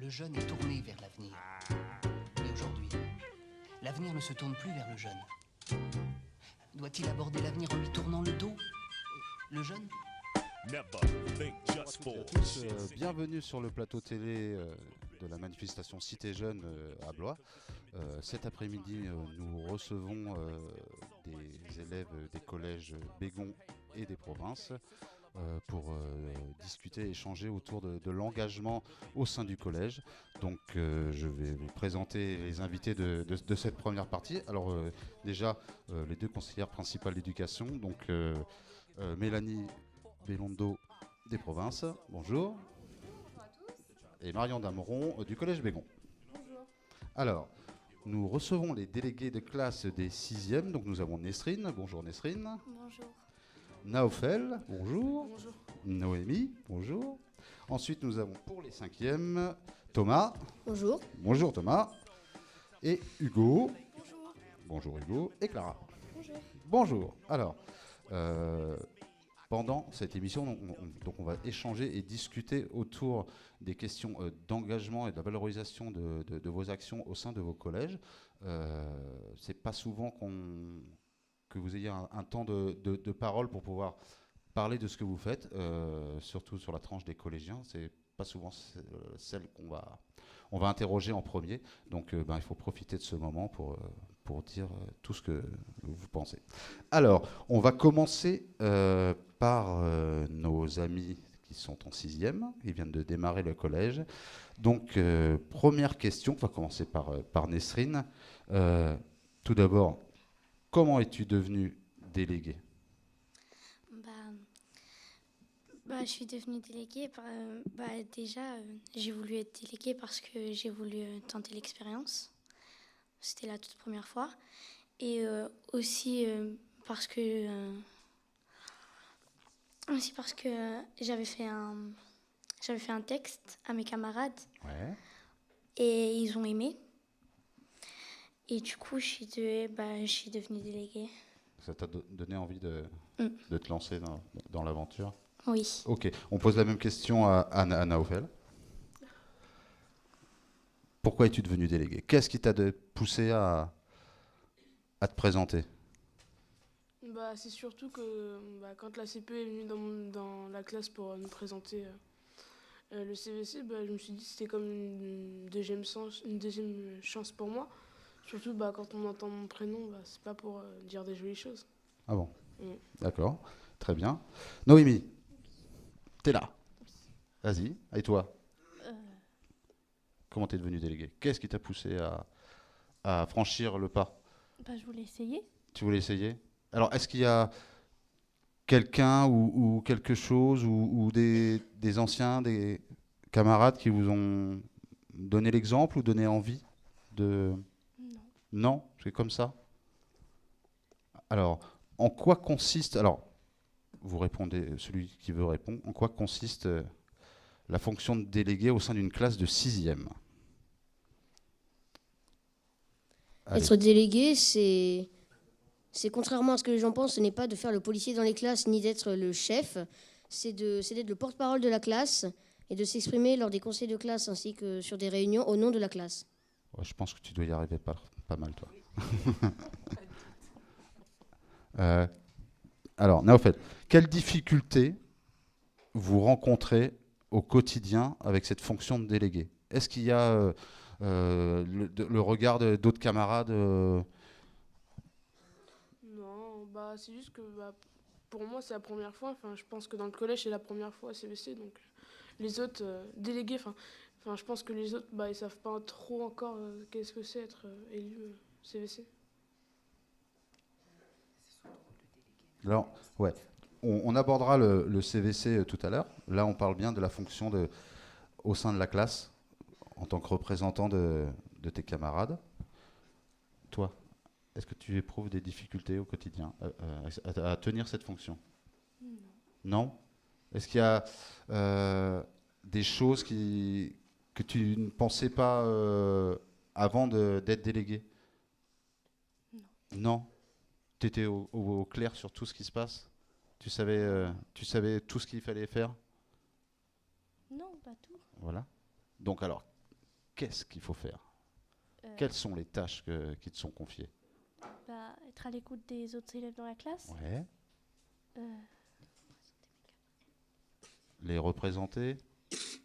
Le jeune est tourné vers l'avenir. Mais aujourd'hui, l'avenir ne se tourne plus vers le jeune. Doit-il aborder l'avenir en lui tournant le dos? Le jeune? Bonjour à tous, bienvenue sur le plateau télé de la manifestation Cité Jeune à Blois. Cet après-midi, nous recevons des élèves des collèges Bégon et des provinces pour discuter, échanger autour de l'engagement au sein du collège. Donc je vais vous présenter les invités de cette première partie. Alors déjà, les deux conseillères principales d'éducation, donc Mélanie Bellondo des provinces, bonjour. Bonjour à tous. Et Marion Dameron du collège Bégon. Bonjour. Alors, nous recevons les délégués de classe des 6e. Donc nous avons Nesrine, bonjour Nesrine. Bonjour. Naofel, bonjour. Bonjour. Noémie, bonjour. Ensuite, nous avons pour les 5e Thomas. Bonjour. Bonjour Thomas. Et Hugo. Bonjour. Bonjour Hugo. Et Clara. Bonjour. Bonjour. Alors, pendant cette émission, on va échanger et discuter autour des questions d'engagement et de la valorisation de vos actions au sein de vos collèges. C'est pas souvent que vous ayez un temps de parole pour pouvoir parler de ce que vous faites, surtout sur la tranche des collégiens. C'est pas souvent celle on va interroger en premier. Donc il faut profiter de ce moment pour dire tout ce que vous pensez. Alors, on va commencer par nos amis qui sont en 6e, qui viennent de démarrer le collège. Donc, première question, on va commencer par Nesrine. Tout d'abord, comment es-tu devenue déléguée ? Je suis devenue déléguée. Déjà, j'ai voulu être déléguée parce que j'ai voulu tenter l'expérience. C'était la toute première fois. Et aussi parce que j'avais fait un texte à mes camarades. Ouais. Et ils ont aimé. Et du coup, je suis devenue déléguée. Ça t'a donné envie de te lancer dans l'aventure ? Oui. Ok, on pose la même question à Naofel. Pourquoi es-tu devenu délégué ? Qu'est-ce qui t'a poussé à te présenter ? C'est surtout que quand la CPE est venue dans la classe pour nous présenter le CVC, je me suis dit que c'était comme une deuxième chance pour moi. Surtout quand on entend mon prénom, c'est pas pour dire des jolies choses. Ah bon ? D'accord, très bien. Noémie, t'es là. Vas-y, et toi ? Comment t'es devenue déléguée ? Qu'est-ce qui t'a poussé à franchir le pas ? Je voulais essayer. Tu voulais essayer ? Alors, est-ce qu'il y a quelqu'un ou quelque chose ou des anciens, des camarades qui vous ont donné l'exemple ou donné envie de... Non. Non ? C'est comme ça ? Alors, en quoi consiste... Alors, vous répondez, celui qui veut répondre. En quoi consiste la fonction de délégué au sein d'une classe de 6e ? Allez. Être délégué, c'est contrairement à ce que les gens pensent, ce n'est pas de faire le policier dans les classes ni d'être le chef, c'est d'être le porte-parole de la classe et de s'exprimer lors des conseils de classe ainsi que sur des réunions au nom de la classe. Ouais, je pense que tu dois y arriver pas mal, toi. Alors, Naofel, quelles difficultés vous rencontrez au quotidien avec cette fonction de délégué ? Est-ce qu'il y a le regard d'autres camarades Non, c'est juste que pour moi c'est la première fois. Je pense que dans le collège c'est la première fois CVC, donc les autres délégués, je pense que les autres ils savent pas trop encore qu'est-ce que c'est être élu CVC. Alors, ouais, on abordera le CVC tout à l'heure. Là, on parle bien de la fonction au sein de la classe, en tant que représentant de tes camarades. Toi, est-ce que tu éprouves des difficultés au quotidien à tenir cette fonction ? Non. Non ? Est-ce qu'il y a des choses que tu ne pensais pas avant d'être délégué ? Non. Non ? Tu étais au clair sur tout ce qui se passe ? Tu savais tout ce qu'il fallait faire ? Non, pas tout. Voilà. Donc alors, qu'est-ce qu'il faut faire? Euh, Quelles sont les tâches qui te sont confiées? Être à l'écoute des autres élèves dans la classe. Ouais. Euh, Les représenter,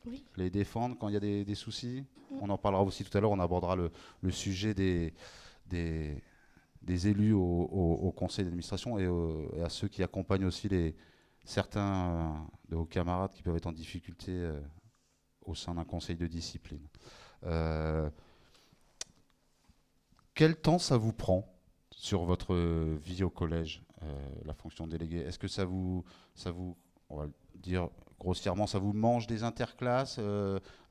oui. les défendre quand il y a des soucis. On en parlera aussi tout à l'heure, on abordera le sujet des élus au conseil d'administration et à ceux qui accompagnent aussi certains de vos camarades qui peuvent être en difficulté au sein d'un conseil de discipline. Quel temps ça vous prend sur votre vie au collège, la fonction de délégué? Est-ce que ça vous, on va le dire grossièrement, ça vous mange des interclasses?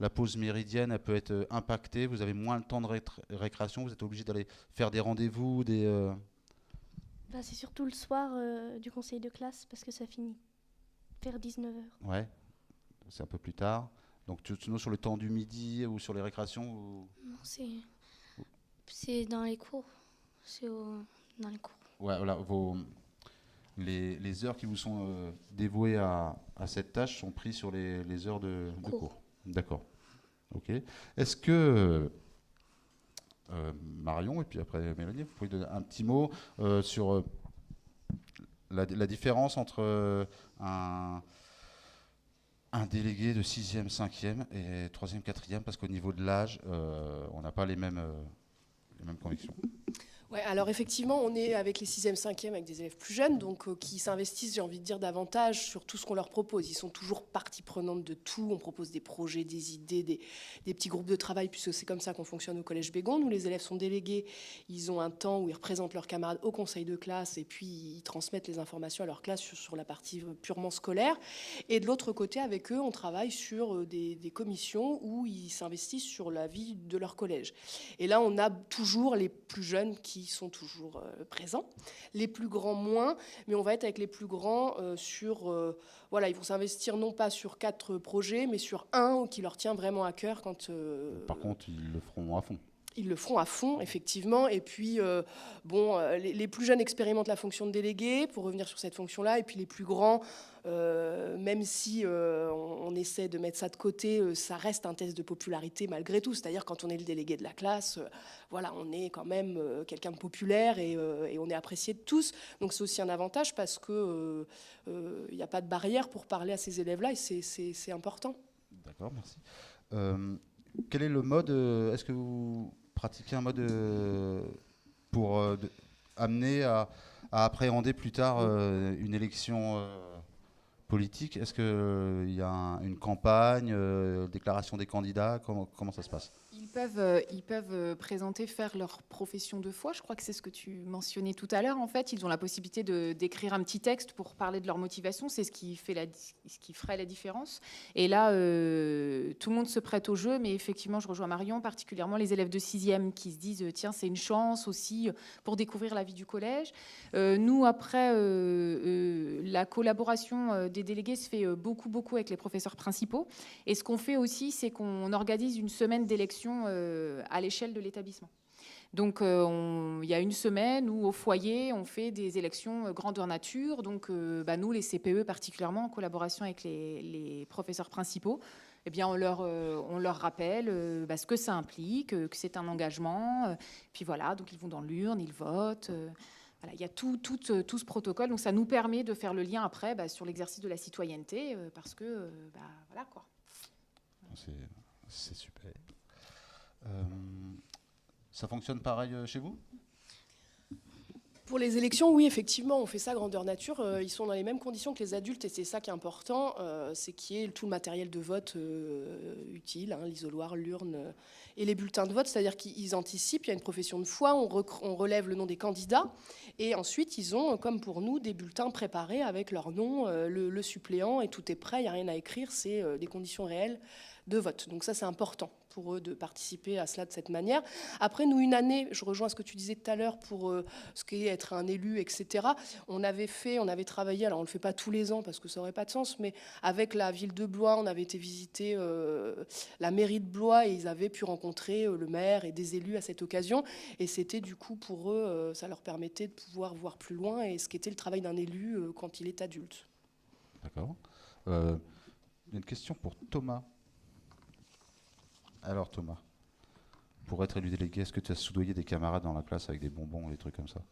La pause méridienne, elle peut être impactée. Vous avez moins le temps de récréation. Vous êtes obligé d'aller faire des rendez-vous, C'est surtout le soir du conseil de classe parce que ça finit vers 19h. Ouais, c'est un peu plus tard. Donc, sinon, sur le temps du midi ou sur les récréations Non, c'est dans les cours. Dans les cours. Ouais, voilà, les heures qui vous sont dévouées à cette tâche sont prises sur les heures de cours. D'accord. Ok. Est-ce que Marion et puis après Mélanie, vous pouvez donner un petit mot sur la différence entre un délégué de 6e, 5e et 3e, 4e, parce qu'au niveau de l'âge, on n'a pas les mêmes convictions. Ouais, alors effectivement, on est avec les 6e, 5e, avec des élèves plus jeunes, donc qui s'investissent, j'ai envie de dire, davantage sur tout ce qu'on leur propose. Ils sont toujours partie prenante de tout. On propose des projets, des idées, des petits groupes de travail, puisque c'est comme ça qu'on fonctionne au Collège Bégon. Nous, les élèves sont délégués. Ils ont un temps où ils représentent leurs camarades au conseil de classe et puis ils transmettent les informations à leur classe sur la partie purement scolaire. Et de l'autre côté, avec eux, on travaille sur des commissions où ils s'investissent sur la vie de leur collège. Et là, on a toujours les plus jeunes qui sont toujours présents, les plus grands moins, mais on va être avec les plus grands voilà, ils vont s'investir non pas sur 4 projets, mais sur un qui leur tient vraiment à cœur quand... Par contre, ils le feront à fond. Ils le feront à fond, effectivement. Et puis, les plus jeunes expérimentent la fonction de délégué, pour revenir sur cette fonction-là. Et puis, les plus grands, même si on essaie de mettre ça de côté, ça reste un test de popularité malgré tout. C'est-à-dire, quand on est le délégué de la classe, voilà, on est quand même quelqu'un de populaire et on est apprécié de tous. Donc, c'est aussi un avantage parce qu'il n'y a pas de barrière pour parler à ces élèves-là et c'est important. D'accord, merci. Quel est le mode est-ce que vous pratiquez un mode pour amener à appréhender plus tard une élection politique? Est-ce qu'il y a une campagne, déclaration des candidats? Comment ça se passe? Ils peuvent présenter, faire leur profession de foi. Je crois que c'est ce que tu mentionnais tout à l'heure. En fait, ils ont la possibilité d'écrire un petit texte pour parler de leur motivation. C'est ce qui ferait la différence. Et là, tout le monde se prête au jeu. Mais effectivement, je rejoins Marion, particulièrement les élèves de 6e qui se disent tiens, c'est une chance aussi pour découvrir la vie du collège. Nous, après, la collaboration des délégués se fait beaucoup avec les professeurs principaux. Et ce qu'on fait aussi, c'est qu'on organise une semaine d'élection à l'échelle de l'établissement. Donc, il y a une semaine où, au foyer, on fait des élections grandeur nature. Donc, nous, les CPE particulièrement, en collaboration avec les professeurs principaux, eh bien, on leur rappelle ce que ça implique, que c'est un engagement. Puis voilà, donc ils vont dans l'urne, ils votent. Voilà, il y a tout ce protocole. Donc, ça nous permet de faire le lien après sur l'exercice de la citoyenneté, parce que, voilà quoi. C'est super. Ça fonctionne pareil chez vous? Pour les élections, oui, effectivement, on fait ça grandeur nature. Ils sont dans les mêmes conditions que les adultes et c'est ça qui est important, c'est qu'il y ait tout le matériel de vote utile, l'isoloir, l'urne et les bulletins de vote, c'est-à-dire qu'ils anticipent, il y a une profession de foi, on relève le nom des candidats et ensuite ils ont, comme pour nous, des bulletins préparés avec leur nom, le suppléant et tout est prêt, il n'y a rien à écrire, c'est des conditions réelles de vote. Donc ça, c'est important pour eux de participer à cela de cette manière. Après, nous, une année, je rejoins ce que tu disais tout à l'heure pour ce qu'est être un élu, etc. On avait travaillé, alors on ne le fait pas tous les ans parce que ça n'aurait pas de sens, mais avec la ville de Blois, on avait été visiter la mairie de Blois et ils avaient pu rencontrer le maire et des élus à cette occasion. Et c'était du coup pour eux, ça leur permettait de pouvoir voir plus loin et ce qu'était le travail d'un élu quand il est adulte. D'accord. Une question pour Thomas. Alors Thomas, pour être élu délégué? Est-ce que tu as soudoyé des camarades dans la classe avec des bonbons ou des trucs comme ça?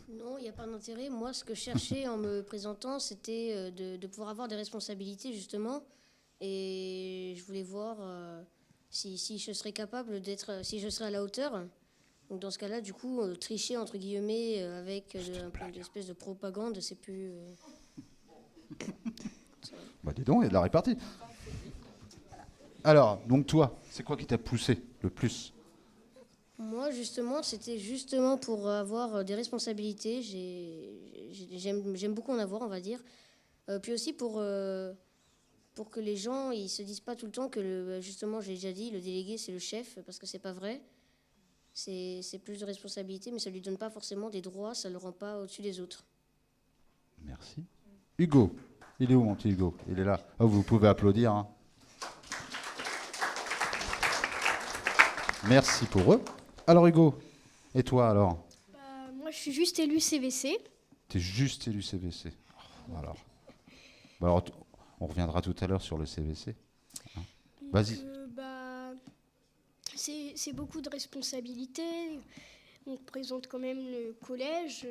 Non, il n'y a pas d'intérêt. Moi, ce que je cherchais en me présentant, c'était de pouvoir avoir des responsabilités, justement. Et je voulais voir si je serais capable d'être, si je serais à la hauteur. Donc dans ce cas-là, du coup, tricher, entre guillemets, avec un peu d'espèce de propagande, c'est plus... Bah dis donc, il y a de la répartie. Alors, donc toi, c'est quoi qui t'a poussé le plus? Moi, justement, c'était justement pour avoir des responsabilités. J'aime beaucoup en avoir, on va dire. Puis aussi pour que les gens ils se disent pas tout le temps que, justement, j'ai déjà dit, le délégué, c'est le chef, parce que c'est pas vrai. C'est plus de responsabilités, mais ça lui donne pas forcément des droits, ça le rend pas au-dessus des autres. Merci. Hugo, il est où mon petit Hugo? Il est là. Oh, vous pouvez applaudir. Hein. Merci pour eux. Alors Hugo, et toi alors? Moi, je suis juste élu CVC. T'es juste élu CVC. Oh, alors, bah alors on reviendra tout à l'heure sur le CVC. Hein. Vas-y. C'est beaucoup de responsabilités. On représente quand même le collège.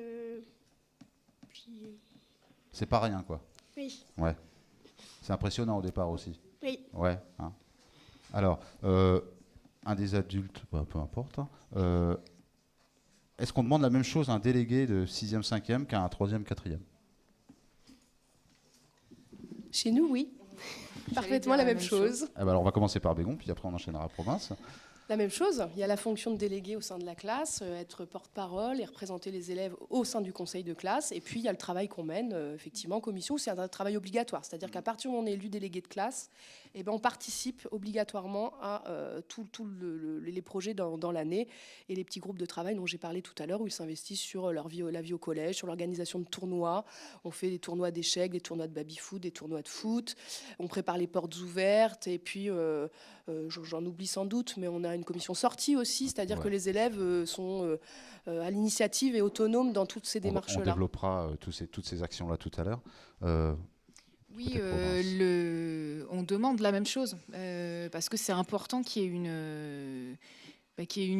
Puis... C'est pas rien, quoi. Oui. Ouais. C'est impressionnant au départ aussi. Oui. Ouais. Hein. Alors, un des adultes, bah, peu importe. Hein, est-ce qu'on demande la même chose à un délégué de 6e, 5e qu'à un 3e, 4e? Chez nous, oui. Parfaitement la même chose. Ah bah alors on va commencer par Bégon, puis après on enchaînera à province. La même chose, il y a la fonction de délégué au sein de la classe, être porte-parole et représenter les élèves au sein du conseil de classe. Et puis il y a le travail qu'on mène, effectivement, en commission, c'est un travail obligatoire. C'est-à-dire qu'à partir où on est élu délégué de classe, eh ben, on participe obligatoirement à tous les projets dans l'année et les petits groupes de travail dont j'ai parlé tout à l'heure, où ils s'investissent sur la vie au collège, sur l'organisation de tournois. On fait des tournois d'échecs, des tournois de baby-foot, des tournois de foot. On prépare les portes ouvertes et puis... j'en oublie sans doute, mais on a une commission sortie aussi, c'est-à-dire que les élèves sont à l'initiative et autonomes dans toutes ces démarches-là. On développera toutes ces actions-là tout à l'heure. Oui, on demande la même chose, parce que c'est important qu'il y ait une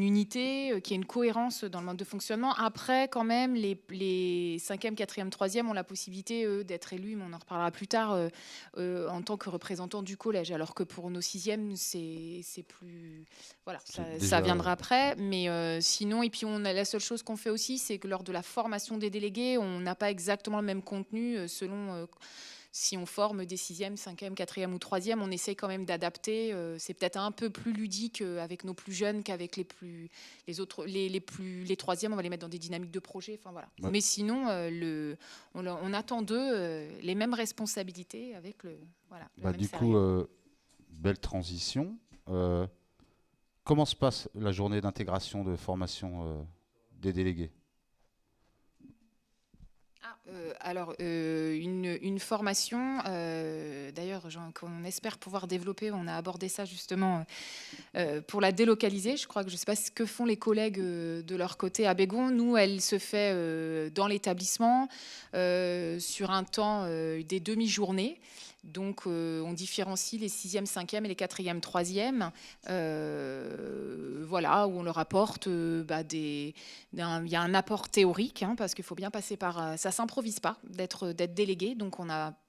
unité, qu'il y ait une cohérence dans le mode de fonctionnement. Après, quand même, les 5e, 4e, 3e ont la possibilité d'être élus, mais on en reparlera plus tard, en tant que représentants du collège. Alors que pour nos 6e, c'est plus... Voilà, ça viendra après. Mais sinon, et puis la seule chose qu'on fait aussi, c'est que lors de la formation des délégués, on n'a pas exactement le même contenu selon... Si on forme des 6e, 5e, 4e ou 3e, on essaie quand même d'adapter. C'est peut-être un peu plus ludique avec nos plus jeunes qu'avec les autres. Les 3e, on va les mettre dans des dynamiques de projet. Enfin, voilà. Ouais. Mais sinon, on attend d'eux les mêmes responsabilités avec le même du coup, belle transition. Comment se passe la journée d'intégration de formation des délégués ? Alors, une formation, d'ailleurs, qu'on espère pouvoir développer, on a abordé ça justement pour la délocaliser. Je crois que je ne sais pas ce que font les collègues de leur côté à Bégon. Nous, elle se fait dans l'établissement sur un temps des demi-journées. Donc, on différencie les 6e, 5e et les 4e, 3e. Voilà, où on leur apporte il y a un apport théorique, hein, parce qu'il faut bien passer par... ça ne s'improvise pas d'être délégué. Donc,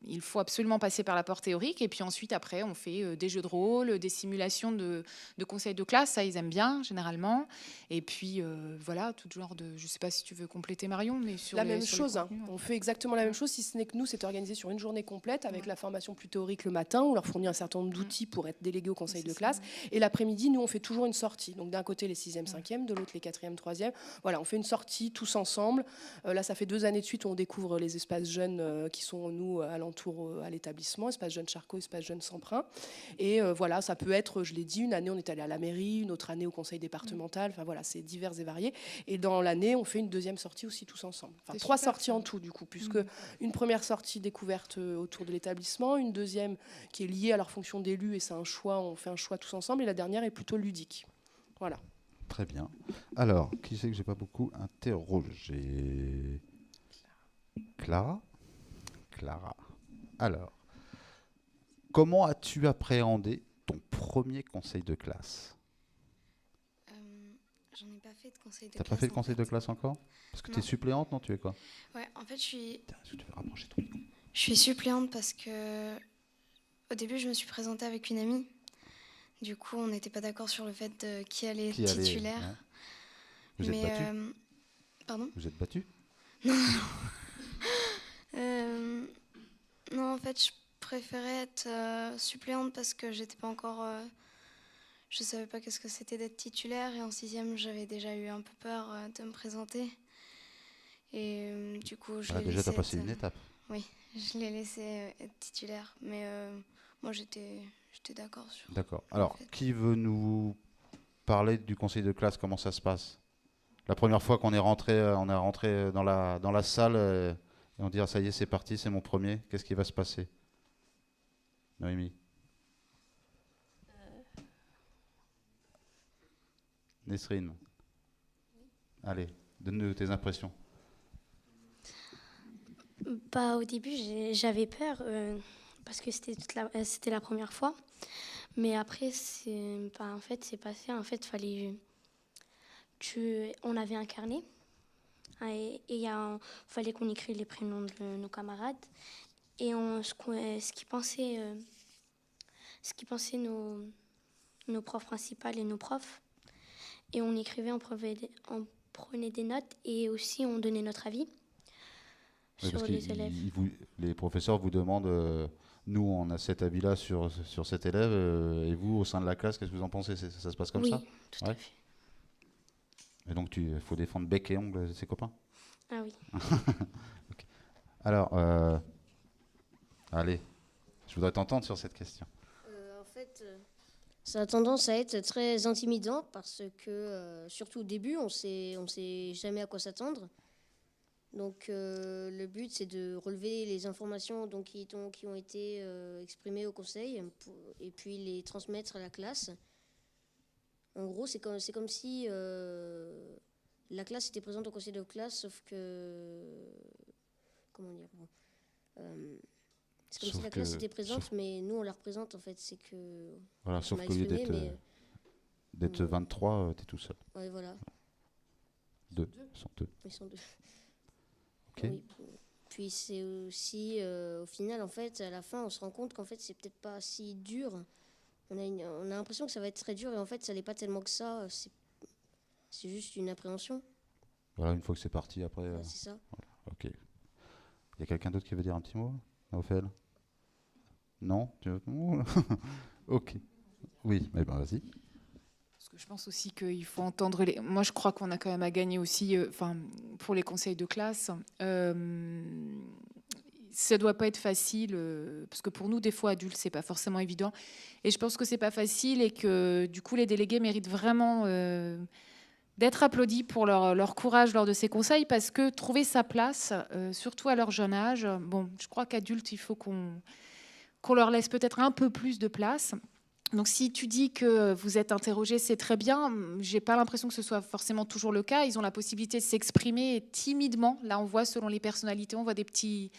il faut absolument passer par l'apport théorique. Et puis ensuite, après, on fait des jeux de rôle, des simulations de conseils de classe. Ça, ils aiment bien, généralement. Et puis, voilà, tout genre de... Je ne sais pas si tu veux compléter, Marion, mais sur la même chose. Hein. On fait exactement la même chose, si ce n'est que nous, c'est organisé sur une journée complète avec la formation plus théorique le matin. On leur fournit un certain nombre d'outils pour être délégués au conseil de classe. Et l'après-midi, nous, on fait toujours une sortie. Donc, d'un côté, les 6e, 5e, de l'autre, les 4e, 3e. Voilà, on fait une sortie tous ensemble. Là, ça fait 2 années de suite où on découvre les espaces jeunes qui sont, nous, alentour à l'établissement, espace jeunes Charcot, espace jeunes Semprin. Et voilà, ça peut être, je l'ai dit, une année, on est allé à la mairie, une autre année au conseil départemental. Enfin, voilà, c'est divers et varié. Et dans l'année, on fait une deuxième sortie aussi tous ensemble. Enfin, 3 sorties en tout, du coup, puisque une première sortie découverte autour de l'établissement, une deuxième qui est liée à leur fonction d'élu, et c'est un choix, on fait un choix tous ensemble, et la dernière est plutôt ludique. Voilà. Très bien. Alors, qui c'est que j'ai pas beaucoup interrogé? Clara. Alors, comment as-tu appréhendé ton premier conseil de classe? fait de conseil de T'as classe. pas fait de conseil de classe encore? Parce que Non. tu es suppléante, non? Tu es quoi? Ouais, en fait, Tiens, est-ce que tu veux rapprocher ton micro? je suis suppléante parce que au début, je me suis présentée avec une amie. Du coup, on n'était pas d'accord sur le fait de qui allait être titulaire. Ouais. Vous êtes battus? Pardon? Vous êtes battus? Non, en fait, je préférais être suppléante parce que j'étais pas encore. Je savais pas qu'est-ce que c'était d'être titulaire et en 6e, j'avais déjà eu un peu peur de me présenter. Et du coup, je l'ai Déjà, laissé tu as passé être, une étape. Oui, je l'ai laissé être titulaire. Mais moi, j'étais d'accord sur. D'accord. Alors, qui veut nous parler du conseil de classe? Comment ça se passe? La première fois qu'on est rentré, dans la salle et on dit ah, ça y est, c'est parti, c'est mon premier. Qu'est-ce qui va se passer? Noémie. Nesrine. Allez, donne-nous tes impressions. Bah, au début, j'avais peur parce que c'était la première fois. Mais après, en fait, c'est passé. En fait, on avait un carnet et fallait qu'on écrive les prénoms de nos camarades et ce qu'ils pensaient nos profs principales et nos profs. Et on écrivait, on prenait des notes et aussi on donnait notre avis. Oui, sur les élèves. Les professeurs vous demandent, nous on a cet avis-là sur cet élève, et vous au sein de la classe, qu'est-ce que vous en pensez? Ça se passe comme ça? Oui, tout à fait. Et donc il faut défendre bec et ongle ses copains? Ah oui. Okay. Alors, allez, je voudrais t'entendre sur cette question. En fait, ça a tendance à être très intimidant parce que, surtout au début, on sait jamais à quoi s'attendre. Donc le but, c'est de relever les informations qui ont été exprimées au conseil et puis les transmettre à la classe. En gros, c'est comme si la classe était présente au conseil de classe, sauf que... Comment dire c'est comme si la classe était présente, mais nous, on la représente, en fait. C'est que... Voilà, sauf qu'au lieu d'être 23, t'es tout seul. Ouais, voilà. Ils sont deux. Ils sont deux. Ok. Oui. Puis c'est aussi, au final, en fait, à la fin, on se rend compte qu'en fait, c'est peut-être pas si dur. On a l'impression que ça va être très dur, et en fait, ça n'est pas tellement que ça. C'est juste une appréhension. Voilà, une fois que c'est parti, après... Ouais, c'est ça. Voilà. Ok. Il y a quelqu'un d'autre qui veut dire un petit mot, Naofel? Non? Ok. Oui, mais ben vas-y. Parce que je pense aussi qu'il faut entendre les... Moi, je crois qu'on a quand même à gagner aussi, pour les conseils de classe. Ça doit pas être facile, parce que pour nous, des fois, adultes, c'est pas forcément évident. Et je pense que c'est pas facile et que, du coup, les délégués méritent vraiment d'être applaudis pour leur courage lors de ces conseils, parce que trouver sa place, surtout à leur jeune âge, bon, je crois qu'adultes, il faut qu'on leur laisse peut-être un peu plus de place. Donc, si tu dis que vous êtes interrogé, c'est très bien. J'ai pas l'impression que ce soit forcément toujours le cas. Ils ont la possibilité de s'exprimer timidement. Là, on voit selon les personnalités, on voit des petits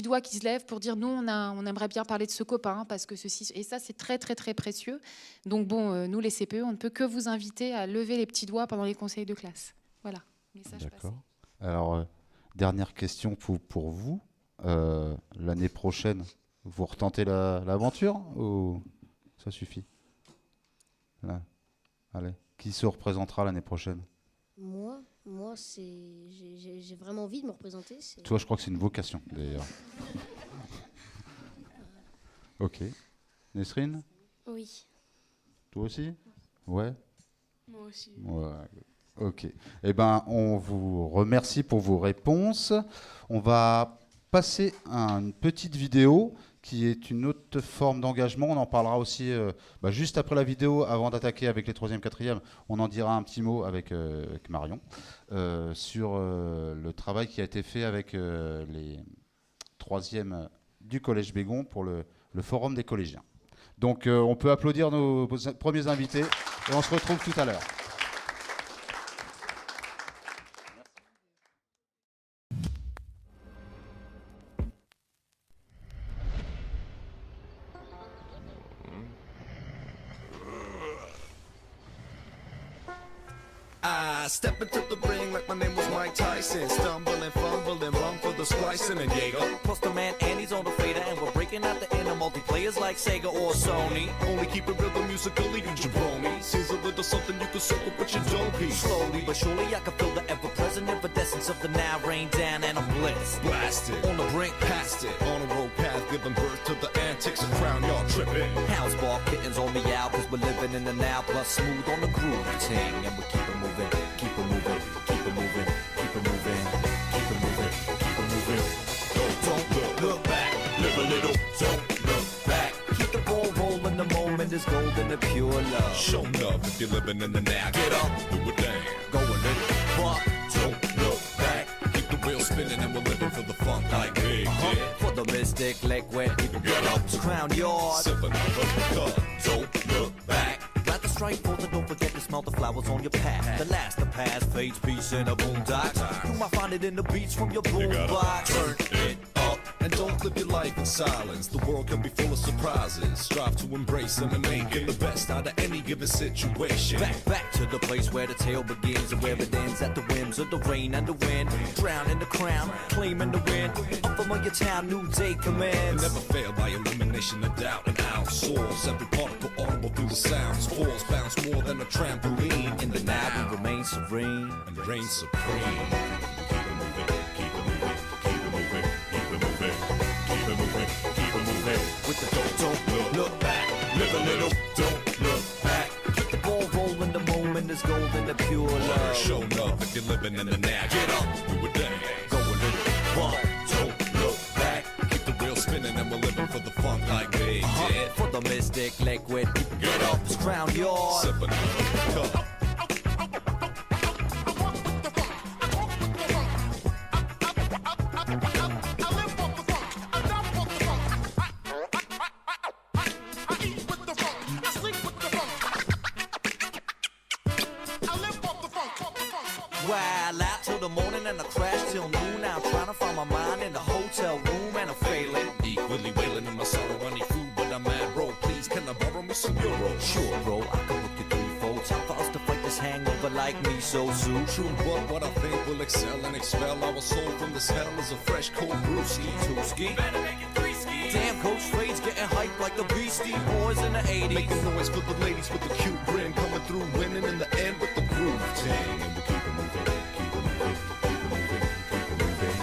doigts qui se lèvent pour dire nous, on aimerait bien parler de ce copain parce que ceci. Et ça, c'est très, très, très précieux. Donc, bon, nous, les CPE, on ne peut que vous inviter à lever les petits doigts pendant les conseils de classe. Voilà. Message passé. D'accord. Alors, dernière question pour vous. L'année prochaine, vous retentez l'aventure ou ça suffit? Là. Allez. Qui se représentera l'année prochaine? Moi j'ai vraiment envie de me représenter. Toi, je crois que c'est une vocation, d'ailleurs. Ok. Nesrine? Oui. Toi aussi? Ouais. Moi aussi. Ouais. Ok. Eh ben, on vous remercie pour vos réponses. On va passer à une petite vidéo qui est une autre forme d'engagement. On en parlera aussi juste après la vidéo, avant d'attaquer avec les 3e, 4e. On en dira un petit mot avec Marion sur le travail qui a été fait avec les 3e du Collège Bégon pour le Forum des collégiens. Donc on peut applaudir nos premiers invités et on se retrouve tout à l'heure. step into the ring like my name was Mike Tyson. Stumbling, fumbling, run for the splicing and Jaeger. Plus the man Andy's on the fader, and we're breaking out the inner multiplayers like Sega or Sony. Only keep it real, the musically, you jabroni. Seems a little something you can circle, but you don't be. Slowly but surely I can feel the ever-present evanescence of the now rain down and I'm bliss. Blasted, on the brink, past it, on a road path, giving birth to the antics of crown, y'all tripping. Hounds bark, kittens on me out, cause we're living in the now, plus smooth on the groove ting. And we keep it moving, keep it moving, keep it moving, keep it moving, keep it moving, keep it moving. Don't look back, live a little, don't look back. Keep the ball rolling, the moment is golden and pure love. Show love if you're living in the now. Get up, do a thing, go a little fuck. Don't look back, keep the wheel spinning and we're living for the funk like big did. For the mystic liquid, get up, Crown Yard. Sip another cup, don't look back. Got the strike forth and don't forget to smell the flowers on your path. The last to pass fades peace in a boondock. You might find it in the beats from your boombox. Turn it up and don't live your life in silence. The world can be full of surprises. Strive to embrace them and make it the best out of any given situation. Back to the place where the tale begins and where it ends at the whims of the rain and the wind. Drown in the crown, claiming the wind. Up from your town, new day commands. Never fail by elimination of doubt and outsource. Every particle audible through the sounds. Force bounce more than a trampoline. In the now we remain serene and reign supreme. Keep it moving, keep it moving, keep it moving, keep it moving, keep it moving, keep it moving. With the don't look back, live a little, don't look back. Keep the ball rolling, the moment is golden and pure love. Show love if you're living in the now. Get up, do a thing, go a little fuck. Don't look back, keep the wheel spinning and we're living for the funk like they did. For the mystic liquid, get up, Crown Yard. Sip another cup. Wild out till the morning and I crash till noon. Now I'm trying to find my mind in the hotel room and I'm failing. Equally wailing in my sorrow, I need food, but I'm mad, bro. Please, can I borrow me some euros? Sure, bro, I can look you threefold. Time for us to fight this hangover like me, so soon. True, but what I think will excel and expel our soul from this hell is a fresh cold brewski. Two-ski. Damn, Coach Fade's getting hyped like the Beastie Boys in the 80s. Making noise for the ladies with the cute grin, coming through, winning in the end with the groove ting. And we keep it moving, keep it moving, keep it moving, keep it moving,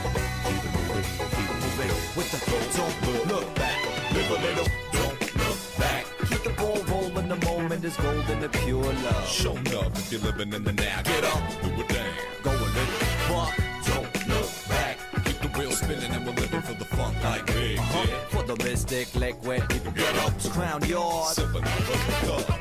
keep it moving, keep it moving. With the don't look back, live a little, don't look back. Keep the ball rolling, the moment is golden and pure love. Show love if you're living in the now. Get up, do a thing, go a little fuck. Don't look back, keep the wheel spinning and we're living for the funk like big did. For the mystic liquid, get up, Crown Yard. Sip another cup.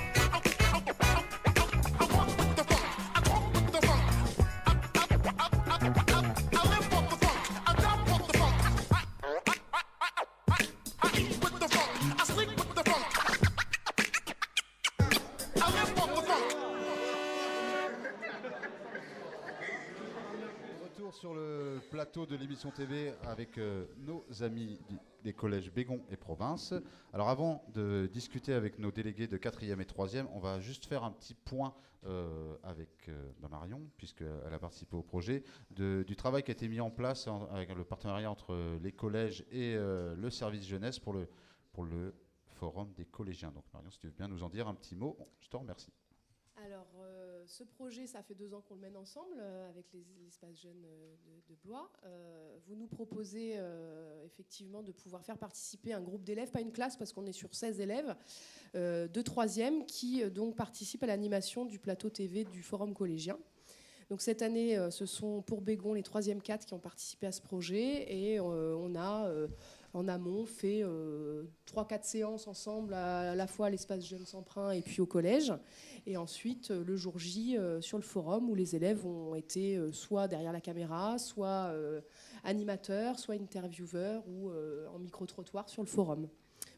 Sur le plateau de l'émission TV avec nos amis des collèges Bégon et Province. Alors avant de discuter avec nos délégués de 4e et 3e, on va juste faire un petit point avec Marion, puisqu'elle a participé au projet, du travail qui a été mis en place avec le partenariat entre les collèges et le service jeunesse pour le forum des collégiens. Donc Marion, si tu veux bien nous en dire un petit mot, je te remercie. Alors, ce projet, ça fait 2 ans qu'on le mène ensemble avec l'espace jeune de Blois. Vous nous proposez effectivement de pouvoir faire participer un groupe d'élèves, pas une classe parce qu'on est sur 16 élèves, de 3e qui donc participent à l'animation du plateau TV du Forum collégien. Donc cette année, ce sont pour Bégon les 3e 4 qui ont participé à ce projet et on a en amont fait 3-4 séances ensemble à la fois à l'espace Jeune Semprin et puis au collège. Et ensuite, le jour J, sur le forum, où les élèves ont été soit derrière la caméra, soit animateurs, soit intervieweurs ou en micro-trottoir sur le forum.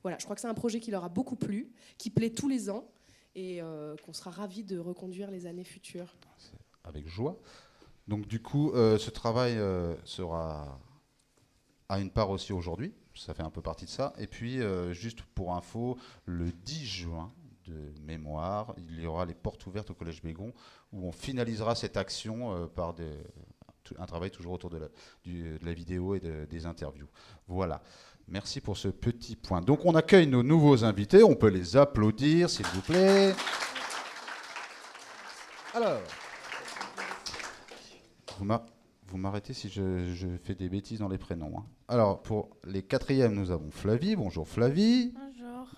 Voilà, je crois que c'est un projet qui leur a beaucoup plu, qui plaît tous les ans et qu'on sera ravis de reconduire les années futures. Avec joie. Donc du coup, ce travail sera à une part aussi aujourd'hui, ça fait un peu partie de ça. Et puis, juste pour info, le 10 juin de mémoire. Il y aura les portes ouvertes au Collège Bégon, où on finalisera cette action par un travail toujours autour de la vidéo et des interviews. Voilà. Merci pour ce petit point. Donc on accueille nos nouveaux invités. On peut les applaudir, s'il vous plaît. Alors, vous m'arrêtez si je fais des bêtises dans les prénoms. Hein. Alors, pour les quatrièmes, nous avons Flavie. Bonjour Flavie. Bonjour.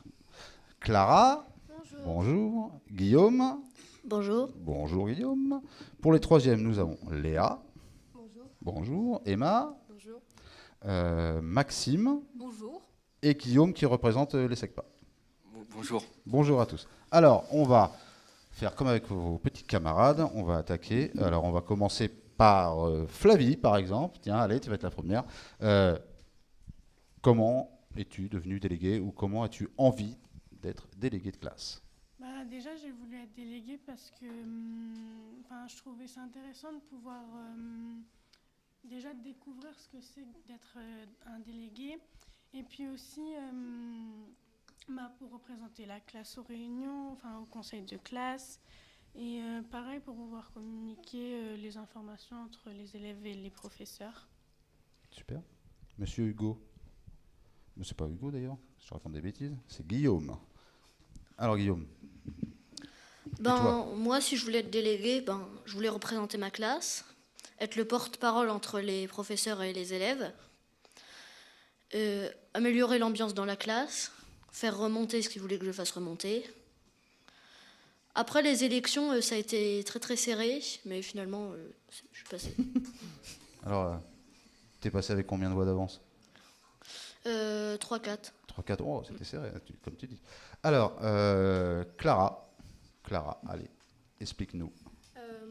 Clara. Bonjour. Bonjour. Guillaume. Bonjour. Bonjour Guillaume. Pour les troisièmes, nous avons Léa. Bonjour. Bonjour. Emma. Bonjour. Maxime. Bonjour. Et Guillaume qui représente les SECPA. Bonjour. Bonjour à tous. Alors, on va faire comme avec vos petits camarades. On va attaquer. Alors, on va commencer par Flavie, par exemple. Tiens, allez, tu vas être la première. Comment es-tu devenue déléguée ou comment as-tu envie d'être déléguée de classe? Déjà, j'ai voulu être déléguée parce que je trouvais ça intéressant de pouvoir déjà découvrir ce que c'est d'être un délégué et puis aussi pour représenter la classe aux réunions, au conseil de classe et pareil pour pouvoir communiquer les informations entre les élèves et les professeurs. Super. Monsieur Hugo. Mais c'est pas Hugo d'ailleurs, je raconte des bêtises, c'est Guillaume. Alors Guillaume. Moi, si je voulais être délégué, je voulais représenter ma classe, être le porte-parole entre les professeurs et les élèves, améliorer l'ambiance dans la classe, faire remonter ce qu'ils voulaient que je fasse remonter. Après les élections, ça a été très très serré, mais finalement, je suis passée. Alors, t'es passé avec combien de voix d'avance? 3-4. 3-4, oh, c'était serré, comme tu dis. Alors, Clara, allez, explique-nous.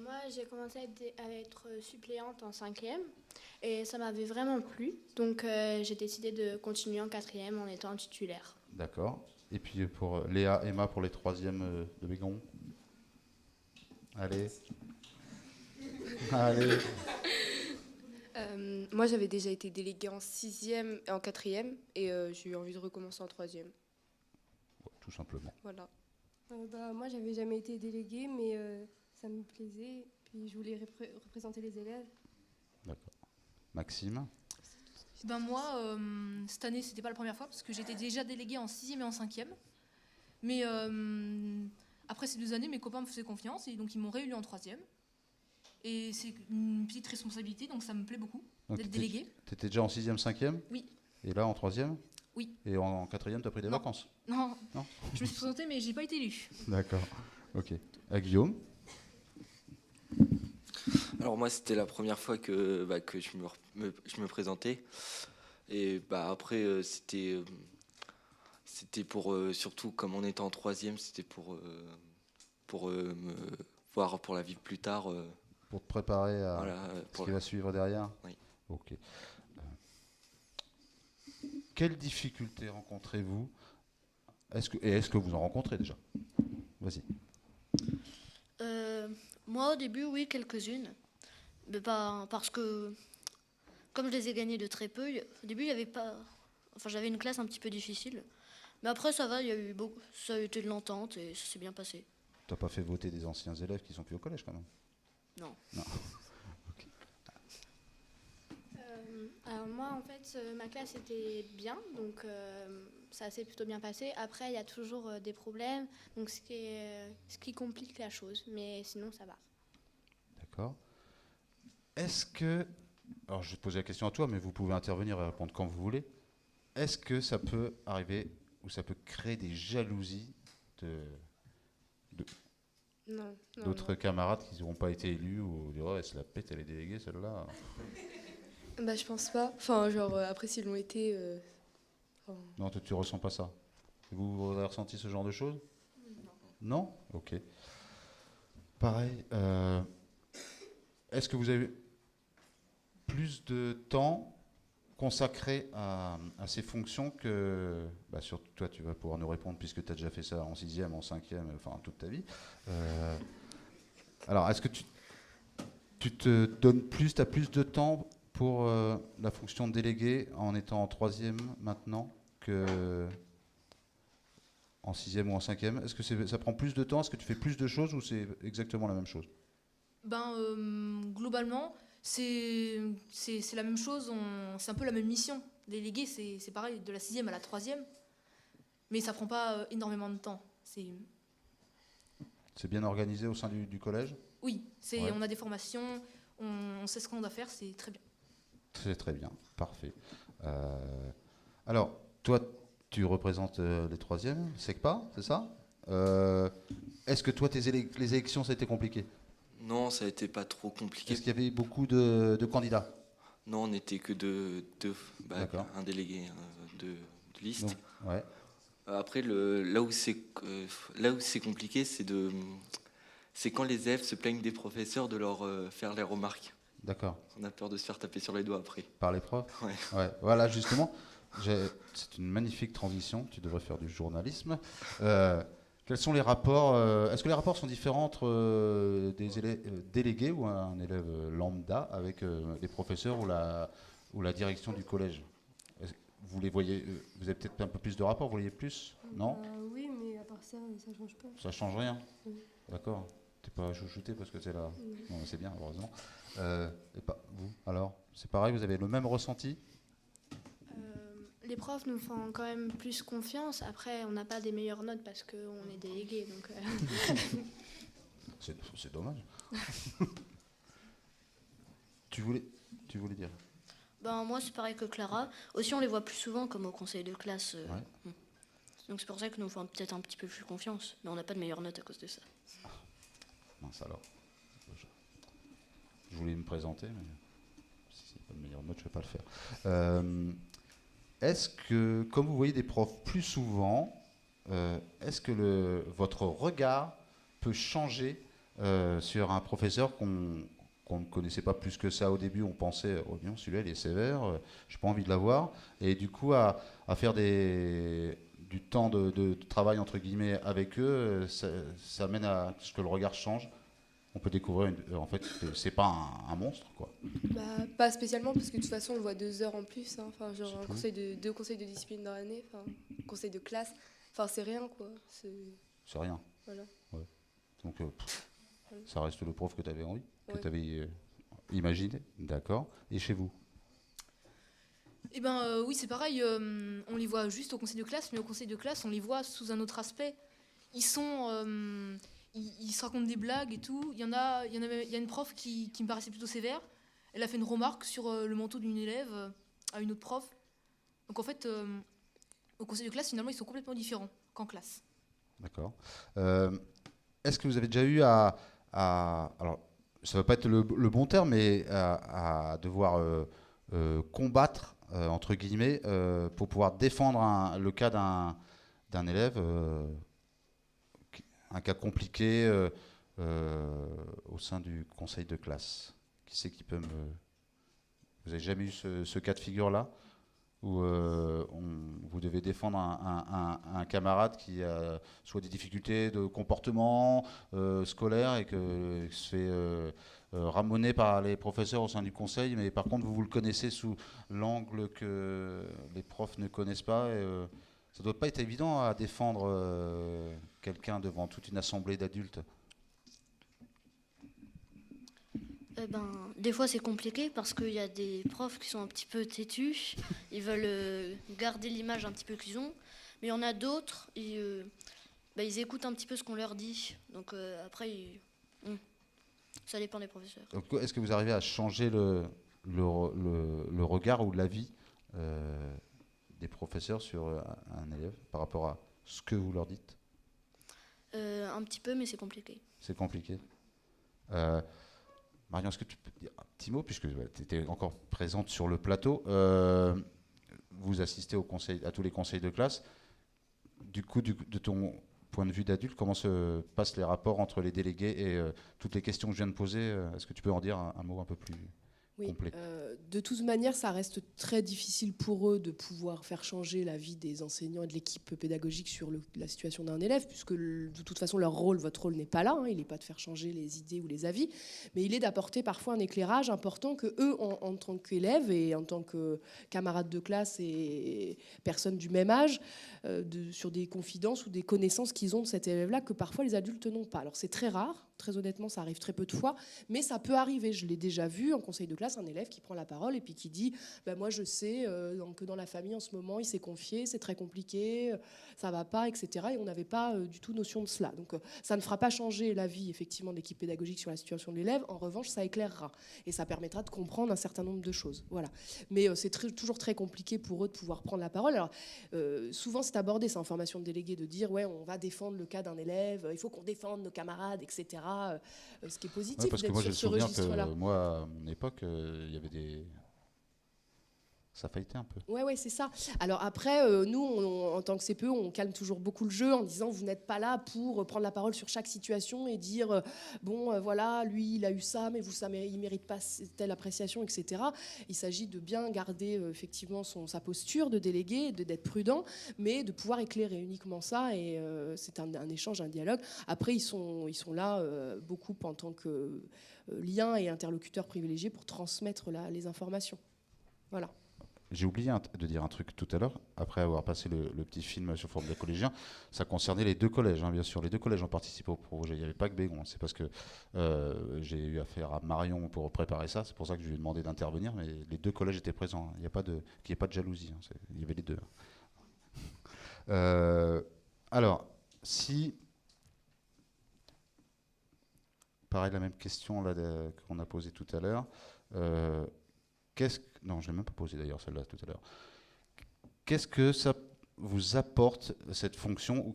Moi, j'ai commencé à être suppléante en 5e et ça m'avait vraiment plu. Donc, j'ai décidé de continuer en 4e en étant titulaire. D'accord. Et puis pour Léa, Emma, pour les 3e de Bégon. Allez. Allez. Moi, j'avais déjà été déléguée en 6e et en 4e et j'ai eu envie de recommencer en 3e. Tout simplement. Voilà. Moi, j'avais jamais été déléguée, mais ça me plaisait. Puis je voulais représenter les élèves. D'accord. Maxime? Moi, cette année, c'était pas la première fois parce que j'étais déjà déléguée en 6e et en 5e. Mais après ces 2 années, mes copains me faisaient confiance et donc ils m'ont réélu en 3e. Et c'est une petite responsabilité, donc ça me plaît beaucoup d'être déléguée. Tu étais déjà en 6e, 5e? Oui. Et là, en 3e? Oui. Et en 4e, tu as pris des vacances? Non. Non. Je me suis présentée, mais j'ai pas été élue. D'accord. Ok. Guillaume? Alors moi, c'était la première fois que je me présentais. Et après, c'était pour, surtout comme on était en 3e, c'était pour me voir pour la vie plus tard. Pour te préparer à ce qui va suivre derrière? Oui. Ok. Quelles difficultés rencontrez-vous? Est-ce que vous en rencontrez déjà? Vas-y. Moi, au début, oui, quelques-unes. Mais parce que, comme je les ai gagnés de très peu, au début, il y avait pas... j'avais une classe un petit peu difficile. Mais après, ça va, ça a été de l'entente et ça s'est bien passé. Tu n'as pas fait voter des anciens élèves qui sont plus au collège, quand même? Non. Non. Alors moi, en fait, ma classe était bien, donc ça s'est plutôt bien passé. Après, il y a toujours des problèmes, donc ce qui complique la chose, mais sinon, ça va. D'accord. Est-ce que... Alors, je vais te poser la question à toi, mais vous pouvez intervenir et répondre quand vous voulez. Est-ce que ça peut arriver ou ça peut créer des jalousies d'autres camarades qui n'auront pas été élus ou dire, elle se la pète, elle est déléguée, celle-là? Je pense pas. Après, s'ils l'ont été... Non, toi, tu ressens pas ça. Vous avez ressenti ce genre de choses? Non. Ok. Pareil. Est-ce que vous avez plus de temps consacré à ces fonctions que... surtout toi, tu vas pouvoir nous répondre puisque tu as déjà fait ça en 6e, en 5e, toute ta vie. Alors, est-ce que tu te donnes plus, tu as plus de temps pour la fonction de délégué en étant en 3e maintenant en 6e ou en 5e? Est-ce que ça prend plus de temps? Est-ce que tu fais plus de choses ou c'est exactement la même chose? Globalement, c'est la même chose, c'est un peu la même mission. Déléguer, c'est pareil, de la 6e à la 3e, mais ça prend pas énormément de temps. C'est bien organisé au sein du collège? Oui, Ouais. on a des formations, on sait ce qu'on doit faire, c'est très bien. C'est très bien, parfait. Alors, toi, tu représentes les 3e, SECPA, c'est ça? Est-ce que toi, les élections, ça a été compliqué? Non, ça a été pas trop compliqué. Est-ce qu'il y avait beaucoup de candidats? Non, on n'était que deux, D'accord. un délégué de liste. Donc, ouais. Après, là où c'est compliqué, c'est quand les élèves se plaignent des professeurs de leur faire les remarques. D'accord. On a peur de se faire taper sur les doigts après. Par les profs? Ouais. Ouais. Voilà, justement, c'est une magnifique transition. Tu devrais faire du journalisme. Quels sont les rapports? Est-ce que les rapports sont différents entre des délégués ou un élève lambda avec les professeurs ou la direction du collège? Vous les voyez, vous avez peut-être un peu plus de rapports, vous voyez plus? Non? Oui, mais à part ça, ça change pas. Ça change rien? Oui. D'accord. T'es pas chouchouté parce que c'est là. Oui. Non, c'est bien, heureusement. Et pas vous, alors? C'est pareil, vous avez le même ressenti? Les profs nous font quand même plus confiance. Après, on n'a pas des meilleures notes parce qu'on est délégué. Donc C'est dommage. Tu voulais dire? Moi, c'est pareil que Clara. Aussi, on les voit plus souvent comme au conseil de classe. Ouais. Donc c'est pour ça que nous font peut-être un petit peu plus confiance. Mais on n'a pas de meilleures notes à cause de ça. Mince alors. Je voulais me présenter, mais si c'est pas de meilleure note, je ne vais pas le faire. Est-ce que, comme vous voyez des profs plus souvent, est-ce que votre regard peut changer sur un professeur qu'on ne connaissait pas plus que ça au début? On pensait, oh bien, celui-là, il est sévère, je n'ai pas envie de l'avoir. Et du coup, à faire du temps de travail, entre guillemets, avec eux, ça mène à ce que le regard change. On peut découvrir, en fait, c'est pas un monstre, quoi. Pas spécialement, parce que de toute façon, on le voit 2 heures en plus. Hein. Enfin, genre deux conseils de discipline dans l'année, conseil de classe. Enfin, c'est rien, quoi. C'est rien. Voilà. Ouais. Donc, ça reste le prof que tu avais envie, que Ouais. tu avais imaginé. D'accord. Et chez vous? Oui, c'est pareil, on les voit juste au conseil de classe, mais au conseil de classe, on les voit sous un autre aspect. Ils se racontent des blagues et tout. Il y a une prof qui me paraissait plutôt sévère. Elle a fait une remarque sur le manteau d'une élève à une autre prof. Donc en fait, au conseil de classe, finalement, ils sont complètement différents qu'en classe. D'accord. Est-ce que vous avez déjà eu alors, ça ne va pas être le bon terme, mais à devoir combattre, entre guillemets, pour pouvoir défendre le cas d'un élève, un cas compliqué au sein du conseil de classe? Qui c'est qui peut me... Vous n'avez jamais eu ce cas de figure-là où vous devez défendre un camarade qui a soit des difficultés de comportement scolaire et que se fait ramoner par les professeurs au sein du conseil, mais par contre vous le connaissez sous l'angle que les profs ne connaissent pas, et ça ne doit pas être évident à défendre quelqu'un devant toute une assemblée d'adultes. Des fois c'est compliqué parce qu'il y a des profs qui sont un petit peu têtus, ils veulent garder l'image un petit peu qu'ils ont, mais il y en a d'autres, ils écoutent un petit peu ce qu'on leur dit, donc après ça dépend des professeurs. Donc, est-ce que vous arrivez à changer le regard ou l'avis des professeurs sur un élève par rapport à ce que vous leur dites? Un petit peu, mais c'est compliqué. C'est compliqué. Marion, est-ce que tu peux dire un petit mot, puisque tu étais encore présente sur le plateau, vous assistez à tous les conseils de classe. Du coup, de ton point de vue d'adulte, comment se passent les rapports entre les délégués et toutes les questions que je viens de poser? Est-ce que tu peux en dire un mot un peu plus Oui, complet. de toute manière, ça reste très difficile pour eux de pouvoir faire changer la vie des enseignants et de l'équipe pédagogique sur la situation d'un élève, puisque de toute façon, votre rôle n'est pas là, hein, il n'est pas de faire changer les idées ou les avis, mais il est d'apporter parfois un éclairage important que eux, en tant qu'élèves et en tant que camarades de classe et personnes du même âge, sur des confidences ou des connaissances qu'ils ont de cet élève-là que parfois les adultes n'ont pas. Alors c'est très rare, très honnêtement, ça arrive très peu de fois, mais ça peut arriver. Je l'ai déjà vu en conseil de classe, un élève qui prend la parole et puis qui dit moi je sais que dans la famille en ce moment il s'est confié, c'est très compliqué, ça va pas, etc. Et on n'avait pas du tout notion de cela. Donc ça ne fera pas changer la vie effectivement de l'équipe pédagogique sur la situation de l'élève. En revanche, ça éclairera et ça permettra de comprendre un certain nombre de choses. Voilà. Mais c'est toujours très compliqué pour eux de pouvoir prendre la parole. Alors souvent c'est abordé ça en formation de délégués de dire on va défendre le cas d'un élève, il faut qu'on défende nos camarades, etc. Ce qui est positif. Ouais, parce que moi j'ai le sur ce souvenir registre-là. que moi à mon époque il y avait des... Ça faillitait un peu. Ouais, c'est ça. Alors après, nous, en tant que CPE, on calme toujours beaucoup le jeu en disant vous n'êtes pas là pour prendre la parole sur chaque situation et dire voilà, lui, il a eu ça, mais il mérite pas telle appréciation, etc. Il s'agit de bien garder effectivement sa posture de délégué, d'être prudent, mais de pouvoir éclairer uniquement ça. Et c'est un échange, un dialogue. Après, ils sont là beaucoup en tant que lien et interlocuteur privilégié pour transmettre les informations. Voilà. J'ai oublié de dire un truc tout à l'heure, après avoir passé le petit film sur forme de collégien, ça concernait les deux collèges, hein, bien sûr. Les deux collèges ont participé au projet. Il n'y avait pas que Bégon. C'est parce que j'ai eu affaire à Marion pour préparer ça. C'est pour ça que je lui ai demandé d'intervenir. Mais les deux collèges étaient présents. Hein. Il n'y a pas de jalousie. Hein. Il y avait les deux. Alors, si... Pareil, la même question là, qu'on a posée tout à l'heure. Non, je ne l'ai même pas posé d'ailleurs celle-là tout à l'heure. Qu'est-ce que ça vous apporte cette fonction ou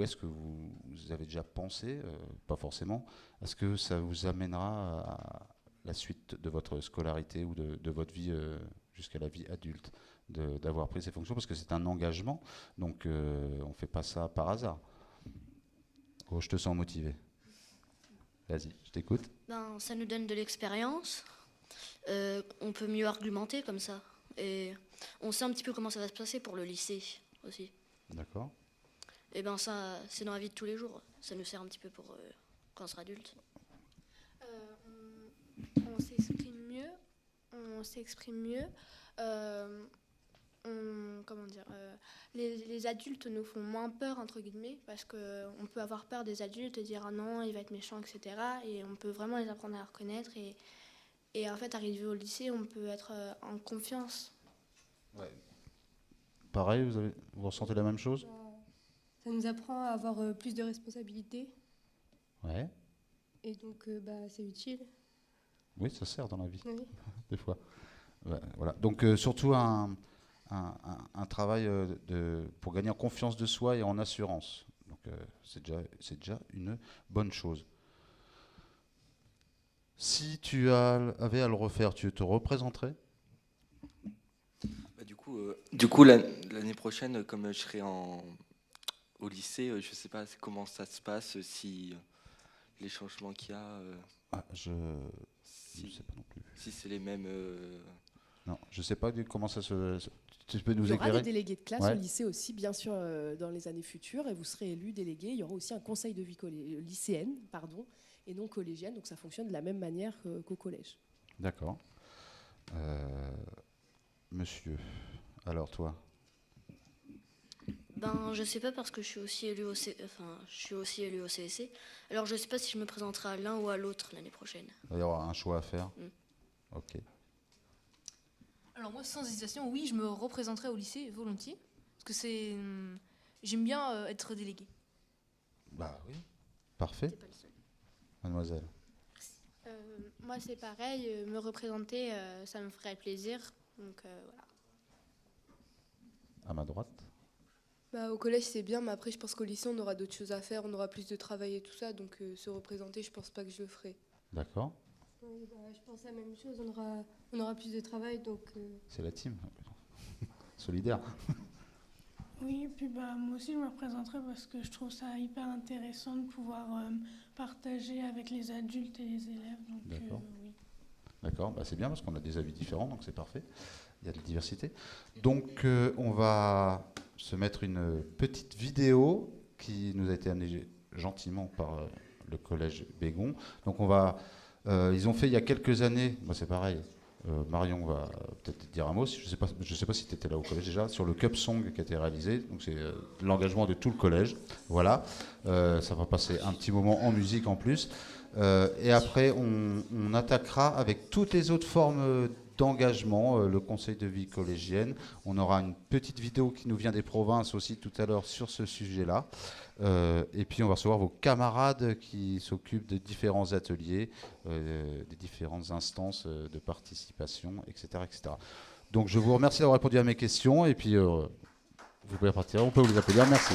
est-ce que vous avez déjà pensé, pas forcément, est-ce que ça vous amènera à la suite de votre scolarité ou de votre vie jusqu'à la vie adulte d'avoir pris ces fonctions parce que c'est un engagement, donc on ne fait pas ça par hasard. Oh, je te sens motivé. Vas-y, je t'écoute. Ça nous donne de l'expérience. On peut mieux argumenter comme ça. Et on sait un petit peu comment ça va se passer pour le lycée aussi. D'accord. Et ça, c'est dans la vie de tous les jours. Ça nous sert un petit peu pour quand on sera adulte. On s'exprime mieux. Comment dire, les adultes nous font moins peur, entre guillemets, parce qu'on peut avoir peur des adultes et dire « Ah non, il va être méchant, etc. » Et on peut vraiment les apprendre à reconnaître. Et en fait, arrivé au lycée, on peut être en confiance. Ouais. Pareil, vous ressentez la même chose ? Ça nous apprend à avoir plus de responsabilités. Ouais. Et donc, c'est utile. Oui, ça sert dans la vie, oui. Des fois. Ouais, voilà. Donc, surtout un travail pour gagner en confiance de soi et en assurance. Donc, c'est déjà une bonne chose. Si tu avais à le refaire, tu te représenterais ? Du coup, l'année prochaine, comme je serai au lycée, je ne sais pas comment ça se passe, si les changements qu'il y a... je ne sais pas non plus. Si c'est les mêmes... Non, je ne sais pas comment ça se... Tu peux nous éclairer ? Il y aura des délégués de classe au lycée aussi, bien sûr, dans les années futures, et vous serez élus délégués. Il y aura aussi un conseil de vie lycéenne, et non collégienne, donc ça fonctionne de la même manière qu'au collège. D'accord. Monsieur, alors toi ? Je sais pas parce que je suis aussi élu au CSC. Alors je sais pas si je me présenterai à l'un ou à l'autre l'année prochaine. Il va y avoir un choix à faire. Ok. Alors moi, sans hésitation, oui, je me représenterai au lycée volontiers, parce que j'aime bien être déléguée. Bah oui, parfait. Mademoiselle. Moi, c'est pareil, me représenter, ça me ferait plaisir. Donc voilà. À ma droite. Au collège, c'est bien, mais après, je pense qu'au lycée, on aura d'autres choses à faire, on aura plus de travail et tout ça, donc se représenter, je pense pas que je le ferai. D'accord. Oui, je pense la même chose, on aura plus de travail, donc... C'est la team. Solidaire. Oui, et puis moi aussi je me représenterai parce que je trouve ça hyper intéressant de pouvoir partager avec les adultes et les élèves. Donc, d'accord. Oui. D'accord, c'est bien parce qu'on a des avis différents, donc c'est parfait. Il y a de la diversité. Donc, on va se mettre une petite vidéo qui nous a été amenée gentiment par le collège Bégon. Donc, ils ont fait il y a quelques années, moi c'est pareil, Marion va peut-être dire un mot, je ne sais pas si tu étais là au collège déjà, sur le Cup Song qui a été réalisé. Donc, c'est l'engagement de tout le collège. Voilà, ça va passer un petit moment en musique en plus. Et après, on attaquera avec toutes les autres formes d'engagement, le conseil de vie collégienne. On aura une petite vidéo qui nous vient des provinces aussi tout à l'heure sur ce sujet-là. Et puis on va recevoir vos camarades qui s'occupent de différents ateliers, des différentes instances de participation, etc., etc. Donc je vous remercie d'avoir répondu à mes questions et puis vous pouvez partir, on peut vous les applaudir. Merci.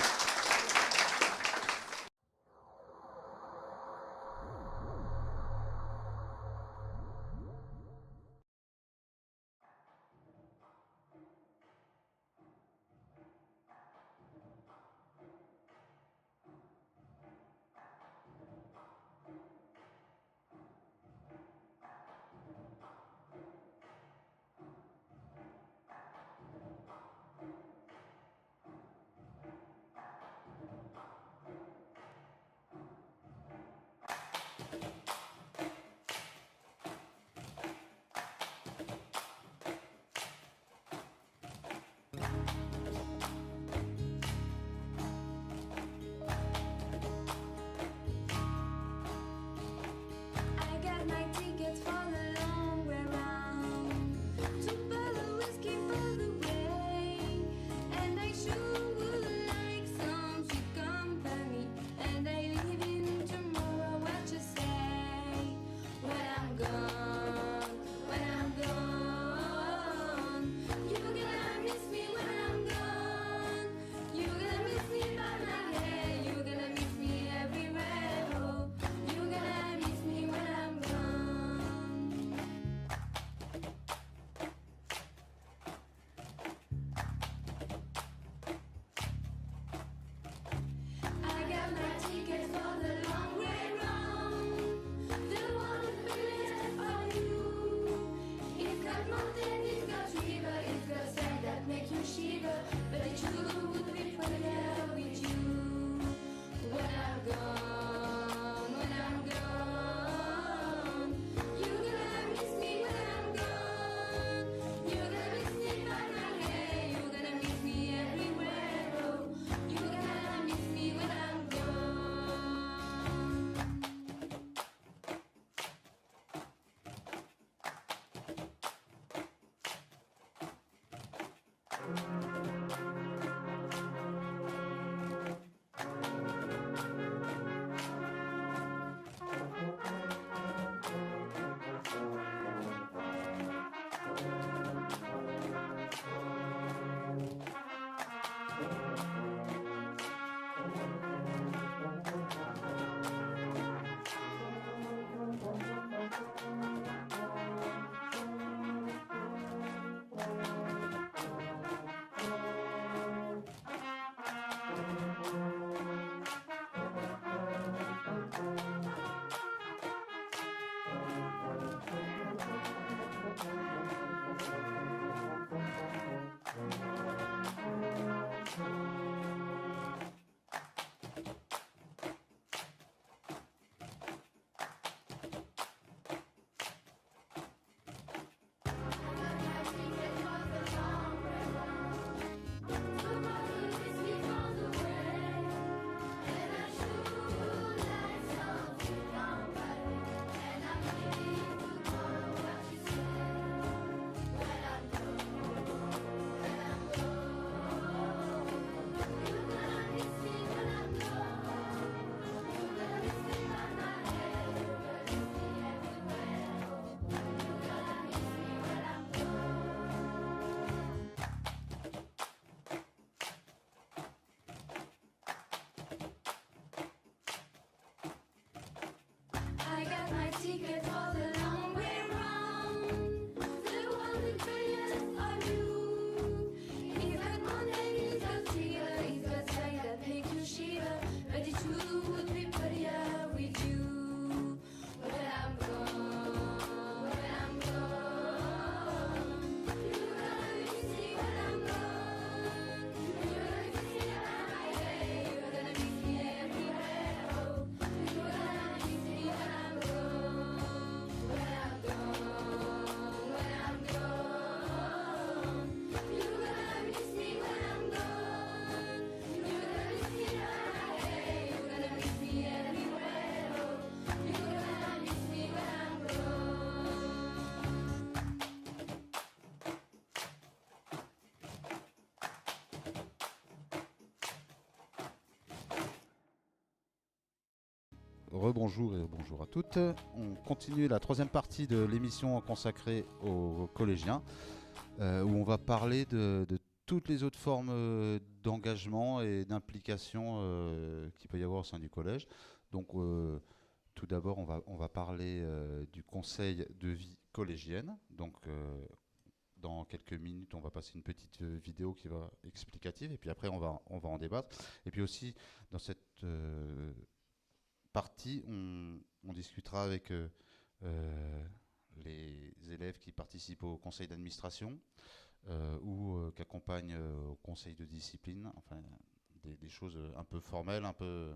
rebonjour et bonjour à toutes. On continue la troisième partie de l'émission consacrée aux collégiens, où on va parler de toutes les autres formes d'engagement et d'implication qu'il peut y avoir au sein du collège. Donc tout d'abord, on va parler du conseil de vie collégienne. Donc dans quelques minutes, on va passer une petite vidéo qui va explicative, et puis après on va en débattre. Et puis aussi, dans cette partie, on discutera avec les élèves qui participent au conseil d'administration ou qui accompagnent au conseil de discipline, enfin des choses un peu formelles, un peu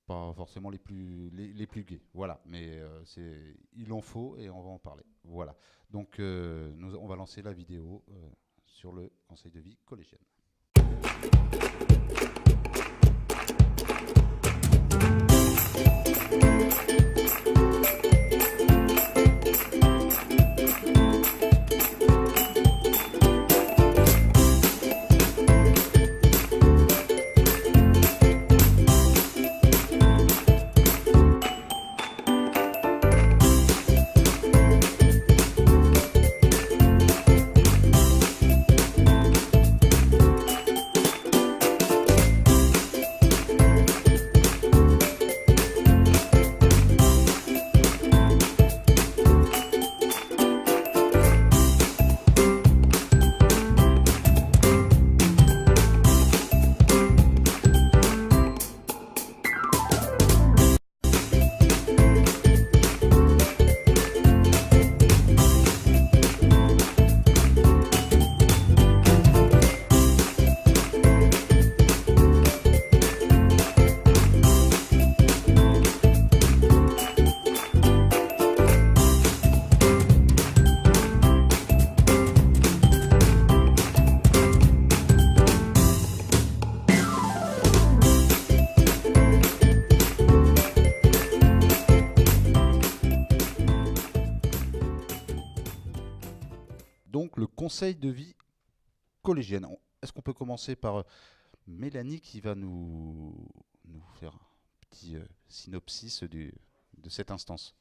pas forcément les plus gais, voilà, mais il en faut et on va en parler, voilà. Donc on va lancer la vidéo sur le conseil de vie collégienne. Donc le conseil de vie collégienne. Est-ce qu'on peut commencer par Mélanie qui va nous faire un petit synopsis de cette instance?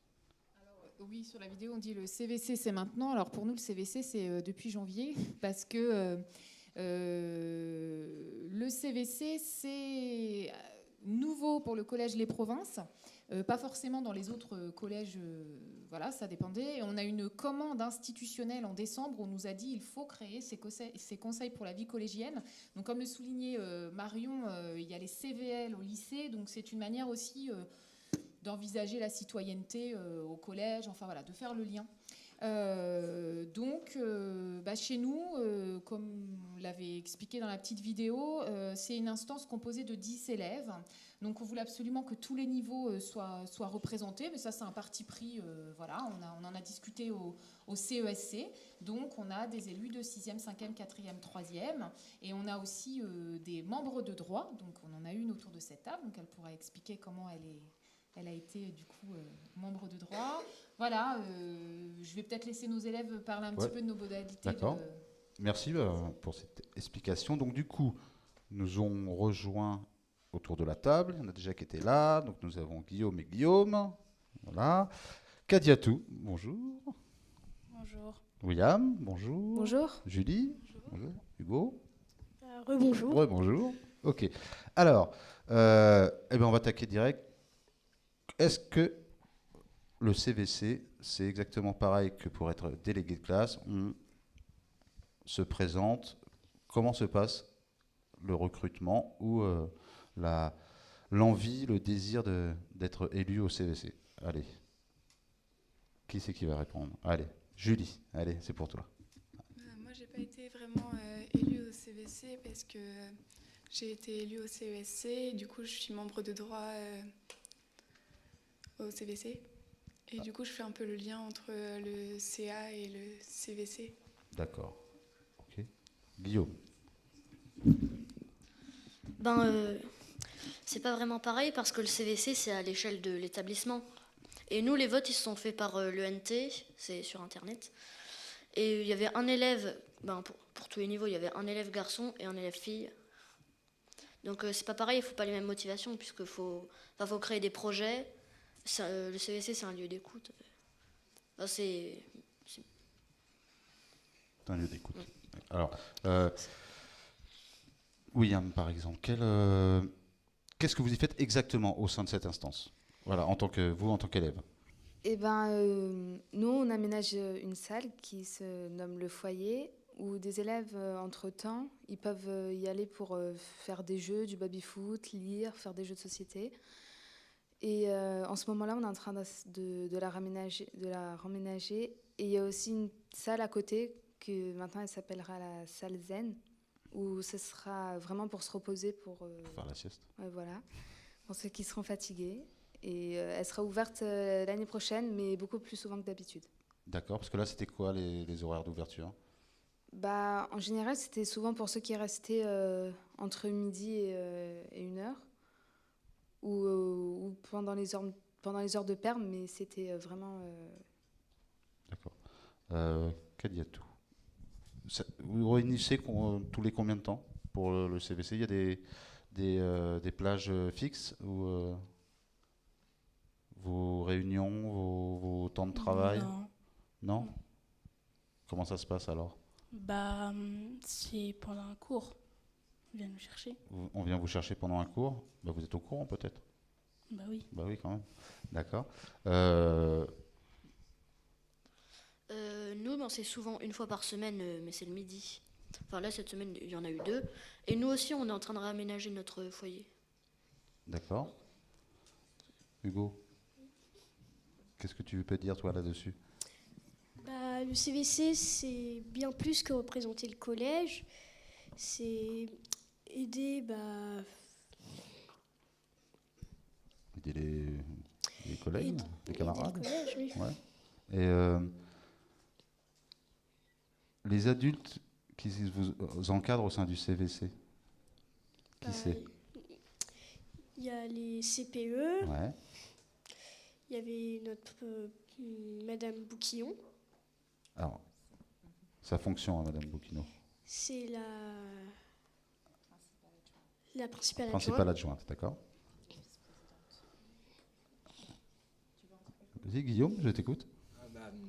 Oui, sur la vidéo, on dit le CVC, c'est maintenant. Alors pour nous, le CVC, c'est depuis janvier, parce que le CVC, c'est nouveau pour le collège Les Provinces, pas forcément dans les autres collèges, voilà, ça dépendait. Et on a une commande institutionnelle en décembre où on nous a dit il faut créer ces conseils pour la vie collégienne. Donc comme le soulignait Marion, il y a les CVL au lycée, donc c'est une manière aussi d'envisager la citoyenneté au collège, enfin voilà, de faire le lien. Chez nous, comme on l'avait expliqué dans la petite vidéo, c'est une instance composée de 10 élèves. Donc on voulait absolument que tous les niveaux soient représentés, mais ça c'est un parti pris, voilà, on en a discuté au CESC. Donc on a des élus de 6e, 5e, 4e, 3e, et on a aussi des membres de droit. Donc on en a une autour de cette table, donc elle pourra expliquer comment elle a été du coup membre de droit. Voilà, je vais peut-être laisser nos élèves parler un petit peu de nos modalités. D'accord. Merci pour cette explication. Donc du coup, nous ont rejoint autour de la table. Il y en a déjà qui étaient là. Donc nous avons Guillaume et Guillaume. Voilà. Kadiatou, bonjour. Bonjour. William, bonjour. Bonjour. Julie. Bonjour. Hugo. Rebonjour. Rebonjour. Ok. Alors, on va attaquer direct. Est-ce que le CVC, c'est exactement pareil que pour être délégué de classe? On se présente. Comment se passe le recrutement ou l'envie, le désir d'être élu au CVC? Allez. Qui c'est qui va répondre? Allez, Julie. Allez, c'est pour toi. Moi, j'ai pas été vraiment élue au CVC parce que j'ai été élue au CESC. Et du coup, je suis membre de droit au CVC. Et du coup, je fais un peu le lien entre le CA et le CVC. D'accord. Ok. Guillaume. C'est pas vraiment pareil parce que le CVC, c'est à l'échelle de l'établissement. Et nous, les votes, ils se sont faits par l'ENT, c'est sur Internet. Et il y avait un élève, pour tous les niveaux, il y avait un élève garçon et un élève fille. Donc c'est pas pareil, il faut pas les mêmes motivations, puisque faut créer des projets. Le CVC, c'est un lieu d'écoute. Enfin, c'est un lieu d'écoute. Alors, William, par exemple, qu'est-ce que vous y faites exactement au sein de cette instance? Voilà, en tant qu'élève. Eh ben, nous, on aménage une salle qui se nomme le foyer, où des élèves, entre-temps, ils peuvent y aller pour faire des jeux, du baby-foot, lire, faire des jeux de société. Et en ce moment-là, on est en train de la raménager. Et il y a aussi une salle à côté, que maintenant elle s'appellera la salle Zen, où ce sera vraiment pour se reposer, pour faire la sieste. Ouais, voilà, pour ceux qui seront fatigués. Et elle sera ouverte l'année prochaine, mais beaucoup plus souvent que d'habitude. D'accord, parce que là, c'était quoi les horaires d'ouverture? Bah, en général, c'était souvent pour ceux qui restaient entre midi et 1h, ou pendant les heures de perm, mais c'était vraiment... D'accord. Kadiatou, vous réunissez tous les combien de temps pour le CVC? Il y a des plages fixes ou vos réunions, vos temps de travail? Non. Comment ça se passe alors? Bah, c'est pendant un cours. On vient nous chercher. On vient vous chercher pendant un cours? Bah, vous êtes au courant peut-être? Bah oui. Bah oui, quand même. D'accord. Nous, c'est souvent une fois par semaine, mais c'est le midi. Enfin là, cette semaine, il y en a eu 2. Et nous aussi, on est en train de réaménager notre foyer. D'accord. Hugo, qu'est-ce que tu peux dire toi là-dessus? Bah, le CVC, c'est bien plus que représenter le collège. C'est aider, aider les collègues, les camarades. Aider le collège, oui. Ouais. Et les adultes qui vous encadrent au sein du CVC, qui c'est? Il y a les CPE. Ouais. Il y avait notre Madame Bouquillon. Alors, sa fonction, Madame Bouquino? C'est la principale Principale adjointe, d'accord. Vas-y, Guillaume, je t'écoute.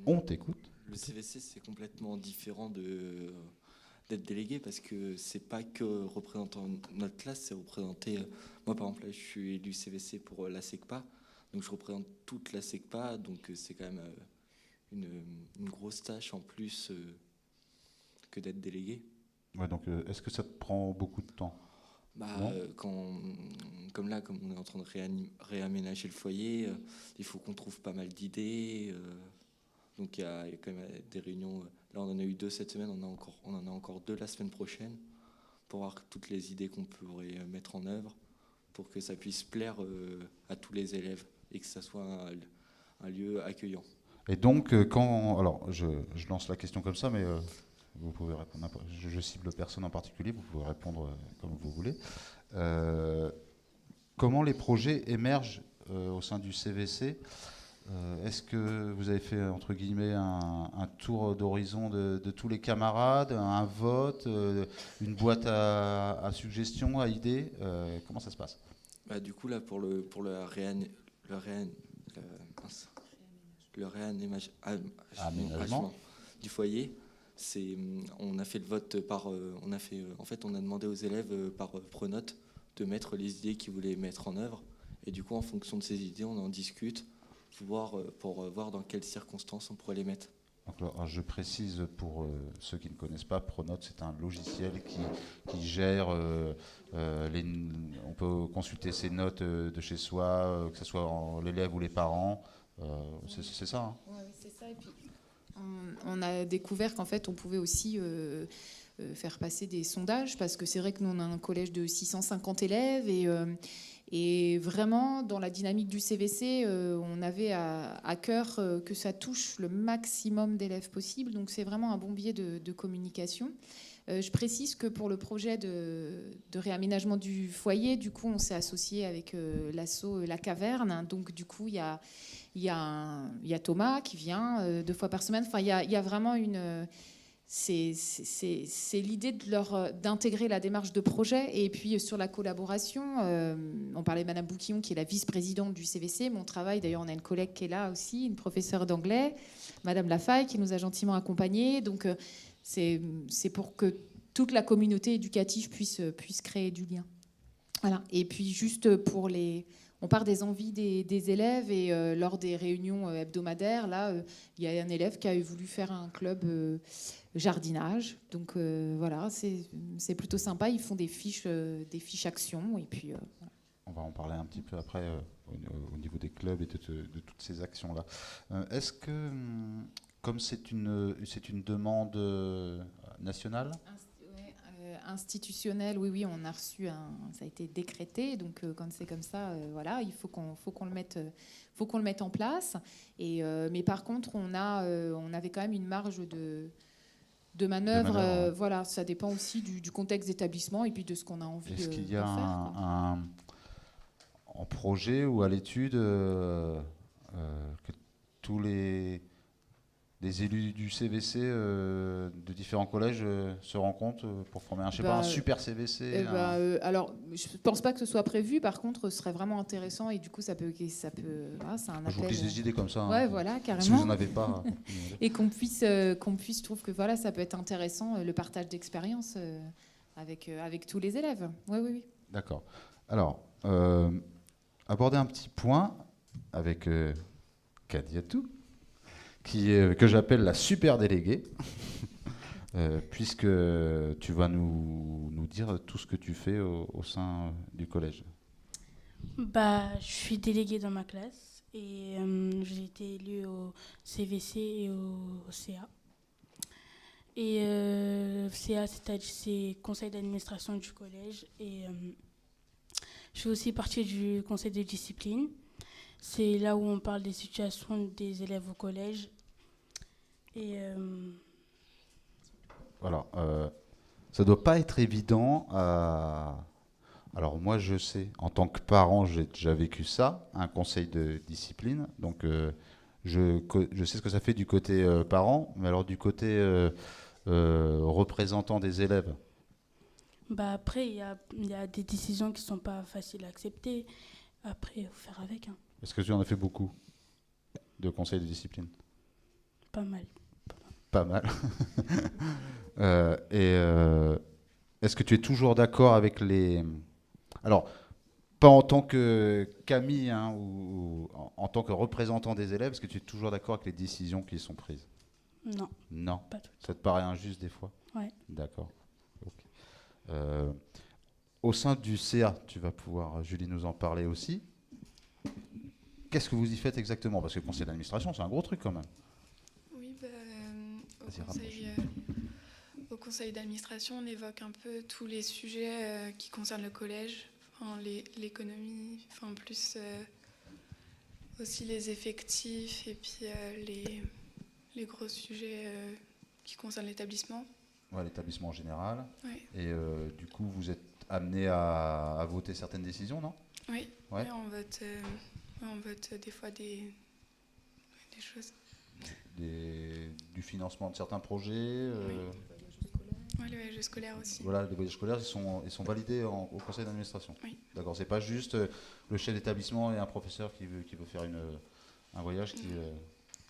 On t'écoute. Le CVC, c'est complètement différent d'être délégué parce que c'est pas que représentant notre classe, c'est représenter... moi, par exemple, là, je suis élu CVC pour la SECPA, donc je représente toute la SECPA, donc c'est quand même une grosse tâche en plus que d'être délégué. Ouais, donc est-ce que ça te prend beaucoup de temps? Comme on est en train de réaménager le foyer, il faut qu'on trouve pas mal d'idées. Donc il y a quand même des réunions. Là, on en a eu 2 cette semaine, on en a encore 2 la semaine prochaine pour voir toutes les idées qu'on pourrait mettre en œuvre pour que ça puisse plaire à tous les élèves et que ça soit un lieu accueillant. Et donc, alors, je lance la question comme ça, mais vous pouvez répondre. Je cible personne en particulier, vous pouvez répondre comme vous voulez. Comment les projets émergent au sein du CVC? Est-ce que vous avez fait, entre guillemets, un tour d'horizon de tous les camarades, un vote, une boîte à suggestions, à idées? Comment ça se passe? Du coup, là, pour le réaménagement du foyer, on a fait le vote on a demandé aux élèves par pronote de mettre les idées qu'ils voulaient mettre en œuvre. Et du coup, en fonction de ces idées, on en discute pour voir dans quelles circonstances on pourrait les mettre. Alors, je précise pour ceux qui ne connaissent pas, Pronote, c'est un logiciel qui gère, on peut consulter ses notes de chez soi, que ce soit l'élève ou les parents, c'est ça, hein? Oui, c'est ça. Et puis, on a découvert qu'en fait, on pouvait aussi faire passer des sondages, parce que c'est vrai que nous, on a un collège de 650 élèves, et vraiment, dans la dynamique du CVC, on avait à cœur que ça touche le maximum d'élèves possible. Donc, c'est vraiment un bon biais de communication. Je précise que pour le projet de réaménagement du foyer, du coup, on s'est associé avec l'asso La Caverne. Donc, du coup, il y a Thomas qui vient 2 fois par semaine. Enfin, il y a vraiment c'est l'idée d'intégrer la démarche de projet. Et puis sur la collaboration, on parlait de Madame Bouquillon, qui est la vice-présidente du CVC. Mon travail, d'ailleurs, on a une collègue qui est là aussi, une professeure d'anglais, Madame Lafaille, qui nous a gentiment accompagnés. Donc c'est pour que toute la communauté éducative puisse créer du lien. Voilà. Et puis juste pour on part des envies des élèves, et lors des réunions hebdomadaires, là, il y a un élève qui a voulu faire un club jardinage. Donc voilà, c'est plutôt sympa. Ils font des fiches actions, et puis voilà. On va en parler un petit peu après au niveau des clubs et de toutes ces actions-là. Est-ce que, comme c'est une demande nationale, institutionnel, oui, on a reçu ça a été décrété, donc quand c'est comme ça, voilà, il faut qu'on le mette en place. Et mais par contre, on avait quand même une marge de manœuvre. Ouais. Voilà, ça dépend aussi du contexte d'établissement et puis de ce qu'on a envie de faire. Est-ce qu'il y a en projet ou à l'étude que tous les élus du CVC de différents collèges se rencontrent pour former un super CVC alors, je ne pense pas que ce soit prévu. Par contre, ce serait vraiment intéressant, et du coup, ça peut voilà, c'est un appel. Je vous glisse des idées comme ça. Ouais, voilà, carrément. Si vous n'en avez pas. Et qu'on puisse, je trouve que voilà, ça peut être intéressant, le partage d'expérience avec tous les élèves. Oui. D'accord. Alors, aborder un petit point avec Kadiatou, que j'appelle la super déléguée, puisque tu vas nous dire tout ce que tu fais au sein du collège. Je suis déléguée dans ma classe, et j'ai été élue au CVC et au CA. Et CA, c'est conseil d'administration du collège, et je fais aussi partie du conseil de discipline. C'est là où on parle des situations des élèves au collège. Et voilà, ça doit pas être évident. Alors moi, je sais, en tant que parent, j'ai déjà vécu ça, un conseil de discipline. Donc je sais ce que ça fait du côté parent, mais alors du côté représentant des élèves. Après, il y a des décisions qui sont pas faciles à accepter. Après, il faut faire avec. Est-ce que tu en as fait beaucoup de conseils de discipline? Pas mal. Pas mal. Est-ce que tu es toujours d'accord avec les... Alors, pas en tant que Camille, ou en tant que représentant des élèves, est-ce que tu es toujours d'accord avec les décisions qui sont prises? Non. Non. Pas tout. Ça te paraît injuste des fois? Ouais. D'accord. Okay. Au sein du CA, tu vas pouvoir, Julie, nous en parler aussi. Qu'est-ce que vous y faites exactement? Parce que le conseil d'administration, c'est un gros truc quand même. Oui, au conseil d'administration, on évoque un peu tous les sujets qui concernent le collège, l'économie, plus aussi les effectifs, et puis les gros sujets qui concernent l'établissement. Ouais, l'établissement en général. Ouais. Et du coup, vous êtes amené à voter certaines décisions, non? Oui, ouais. Et on vote des fois des choses. Du financement de certains projets. Oui, les voyages scolaires aussi. Voilà, les voyages scolaires, ils sont validés au conseil d'administration. Oui. D'accord, c'est pas juste le chef d'établissement et un professeur qui veut faire un voyage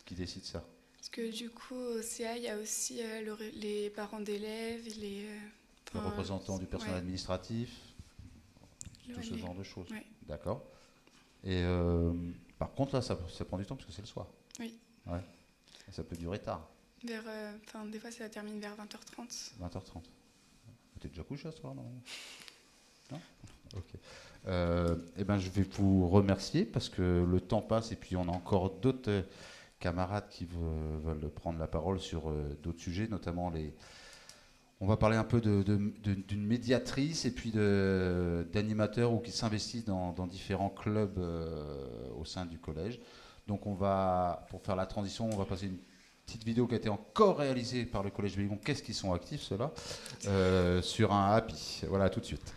qui décide ça. Parce que du coup, au CA, il y a aussi les parents d'élèves, les représentants du personnel administratif, tout ce genre de choses. Ouais. D'accord. Et par contre, là, ça prend du temps parce que c'est le soir. Oui. Ouais. Et ça peut durer tard. Des fois, ça termine vers 20h30. 20h30. T'es déjà couché ce soir, non? Non? Ok. Je vais vous remercier parce que le temps passe et puis on a encore d'autres camarades qui veulent prendre la parole sur d'autres sujets, notamment on va parler un peu d'une médiatrice et puis d'animateurs ou qui s'investissent dans différents clubs au sein du collège. Donc pour faire la transition, on va passer une petite vidéo qui a été encore réalisée par le collège Bellimont. Qu'est-ce qu'ils sont actifs ceux-là sur un happy. Voilà, tout de suite.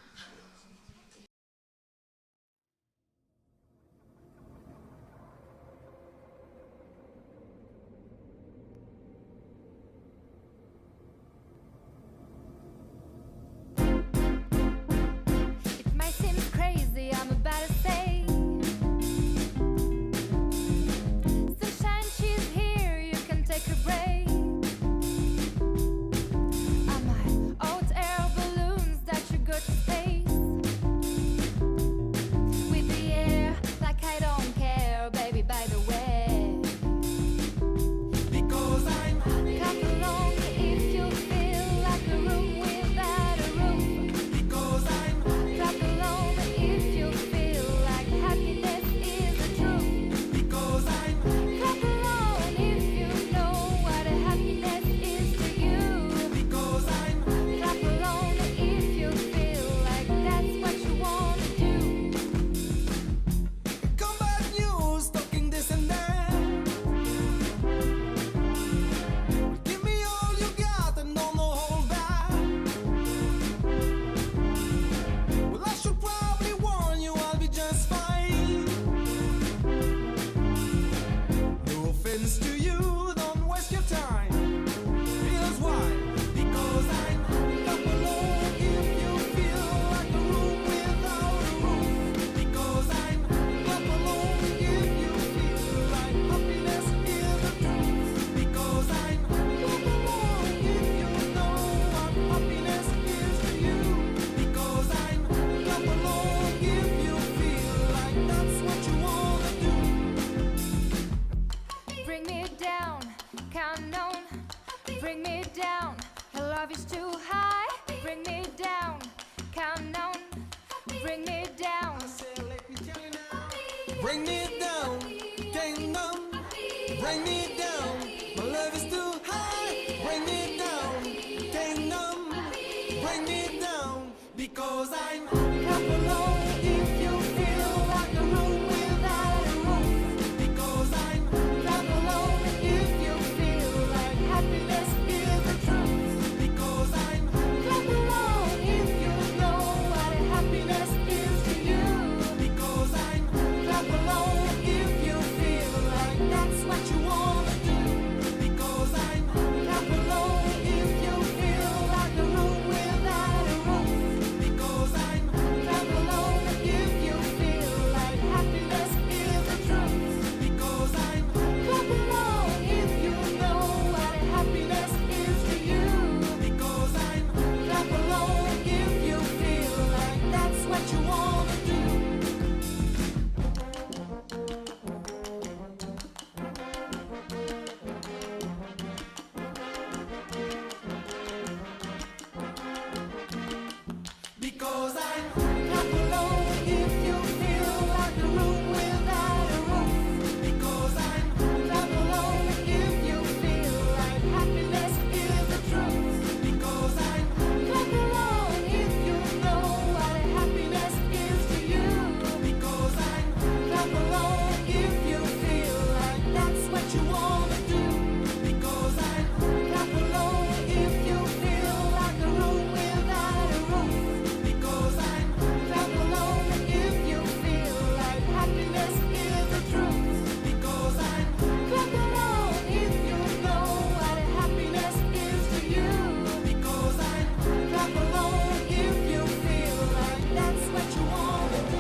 bring me down. Bring me down, kingdom. Bring me down. My love is too high. Bring me down, kingdom. Bring me down because I'm clap along if you feel like a room without a roof. Because I'm clap along if you feel like happiness is the truth. Because I'm clap along if you know what happiness is to you. Because I'm clap along if you feel like that's what you wanna do. Because I'm clap along if you feel like a room without a roof. Because I'm clap along if you feel like happiness is the truth. Because I'm clap along if you know what happiness is to you. Because I'm clap along if you feel like that's what you wanna do. Because I'm clap along if you feel like a room without a roof. Because I'm clap along if you feel like happiness is the truth. Because I'm clap along if you know what happiness is to you. Because I'm clap along if you feel like that's what you wanna do. Because I'm clap along if you feel like a room without a roof. Because I'm clap along if you feel like happiness is the truth. Because I'm clap along if you know what happiness is to you. Because I'm clap along if you feel like that's what you wanna do.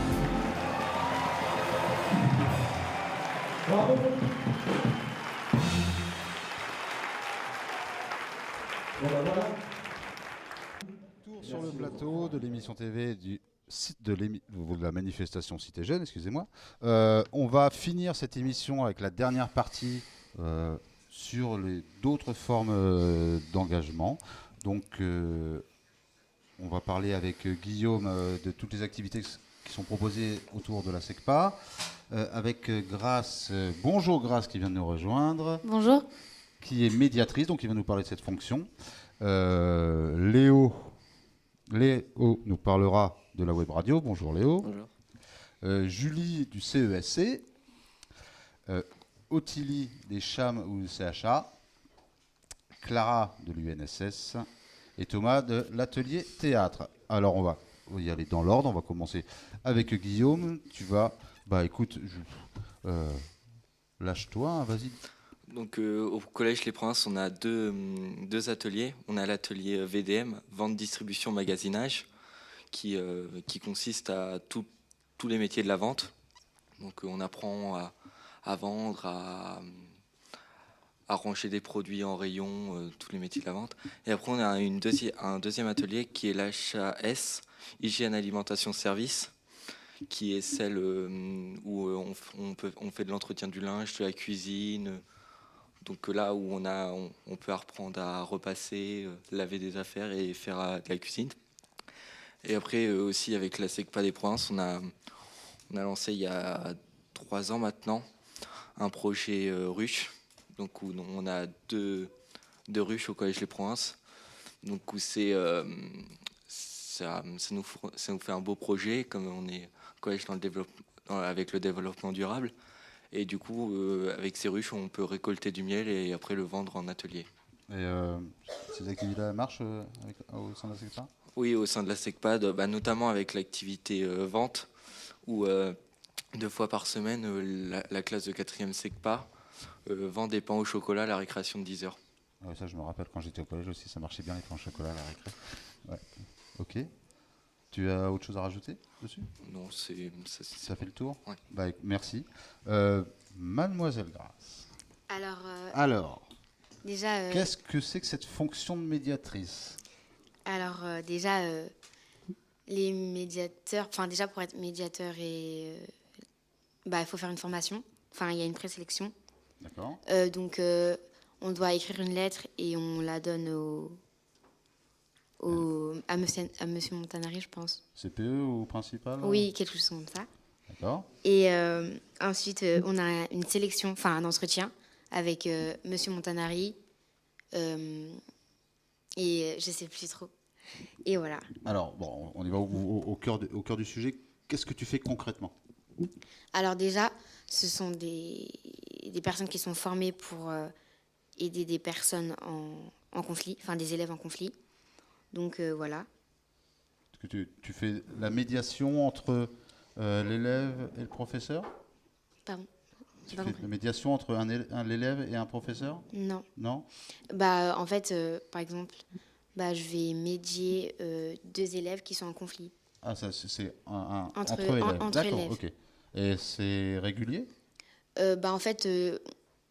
Tour sur le plateau de l'émission TV du site de la manifestation Cité Jeune, excusez-moi. On va finir cette émission avec la dernière partie sur d'autres formes d'engagement. Donc, on va parler avec Guillaume de toutes les activités qui sont proposées autour de la SECPA. Avec Grace, bonjour Grace qui vient de nous rejoindre. Bonjour. Qui est médiatrice, donc il va nous parler de cette fonction. Léo nous parlera de la web radio. Bonjour Léo. Bonjour. Julie du CESC. Ottilie des CHAM ou CHA. Clara de l'UNSS. Et Thomas de l'atelier théâtre. Alors on va y aller dans l'ordre. On va commencer avec Guillaume. Tu vas... Bah écoute, lâche-toi, hein, vas-y. Donc au collège Les Provinces, on a deux ateliers. On a l'atelier VDM, vente, distribution, magasinage, qui consiste à tous les métiers de la vente. Donc on apprend à vendre, à ranger des produits en rayon, tous les métiers de la vente. Et après on a un deuxième atelier qui est l'HAS, hygiène, alimentation, service, qui est celle où on fait de l'entretien du linge, de la cuisine. Donc là où on peut apprendre à repasser, laver des affaires et faire de la cuisine. Et après aussi avec la SECPA des Provinces, on a lancé il y a 3 ans maintenant un projet ruche. Donc où on a deux ruches au collège Les Provinces. Donc où ça nous fait un beau projet comme on est collège avec le développement durable. Et du coup, avec ces ruches, on peut récolter du miel et après le vendre en atelier. Et ces activités marchent au sein de la SECPA ? Oui, au sein de la SECPA, notamment avec l'activité vente, où 2 fois par semaine, la classe de 4e SECPA vend des pains au chocolat à la récréation de 10h. Ouais, ça, je me rappelle quand j'étais au collège aussi, ça marchait bien les pains au chocolat à la récré. Ouais. Ok. Tu as autre chose à rajouter dessus ? Non, ça fait le tour ? Ouais. Bah, merci. Mademoiselle Grace. Alors, déjà, qu'est-ce que c'est que cette fonction de médiatrice ? Alors, déjà, les médiateurs, enfin, déjà pour être médiateur, il faut faire une formation. Enfin, il y a une présélection. D'accord. Donc, on doit écrire une lettre et on la donne à monsieur Montanari, je pense. CPE ou principal? Oui, quelque chose comme ça. D'accord. Et ensuite, on a une sélection, enfin un entretien avec monsieur Montanari. Et je sais plus trop. Et voilà. Alors, bon, on y va au cœur du sujet. Qu'est-ce que tu fais concrètement? Alors déjà, ce sont des personnes qui sont formées pour aider des personnes en conflit, enfin des élèves en conflit. Donc voilà. Est-ce que tu fais la médiation entre l'élève et le professeur? Pardon. Tu fais la médiation entre l'élève et un professeur? Non. Non? Bah, en fait, par exemple, je vais médier 2 élèves qui sont en conflit. Ah, ça, c'est Entre élèves. D'accord, élèves. ok. Et c'est régulier? En fait,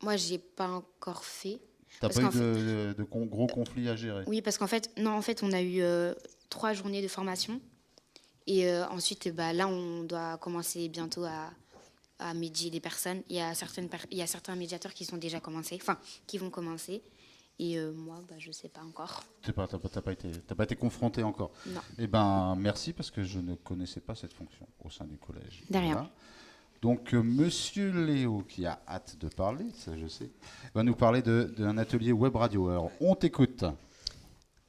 moi, j'ai pas encore fait. T'as Parce pas qu'en eu de gros conflits à gérer? Oui, parce qu'en fait, on a eu 3 journées de formation. Et ensuite, là, on doit commencer bientôt à médier des personnes. Il y a certains médiateurs qui sont déjà commencés, enfin, qui vont commencer. Et moi, je sais pas encore. T'as pas été confronté encore? Non. Eh ben, merci, parce que je ne connaissais pas cette fonction au sein du collège. De rien. Voilà. Donc, Monsieur Léo, qui a hâte de parler, ça je sais, va nous parler d'un atelier web radio. Alors, on t'écoute.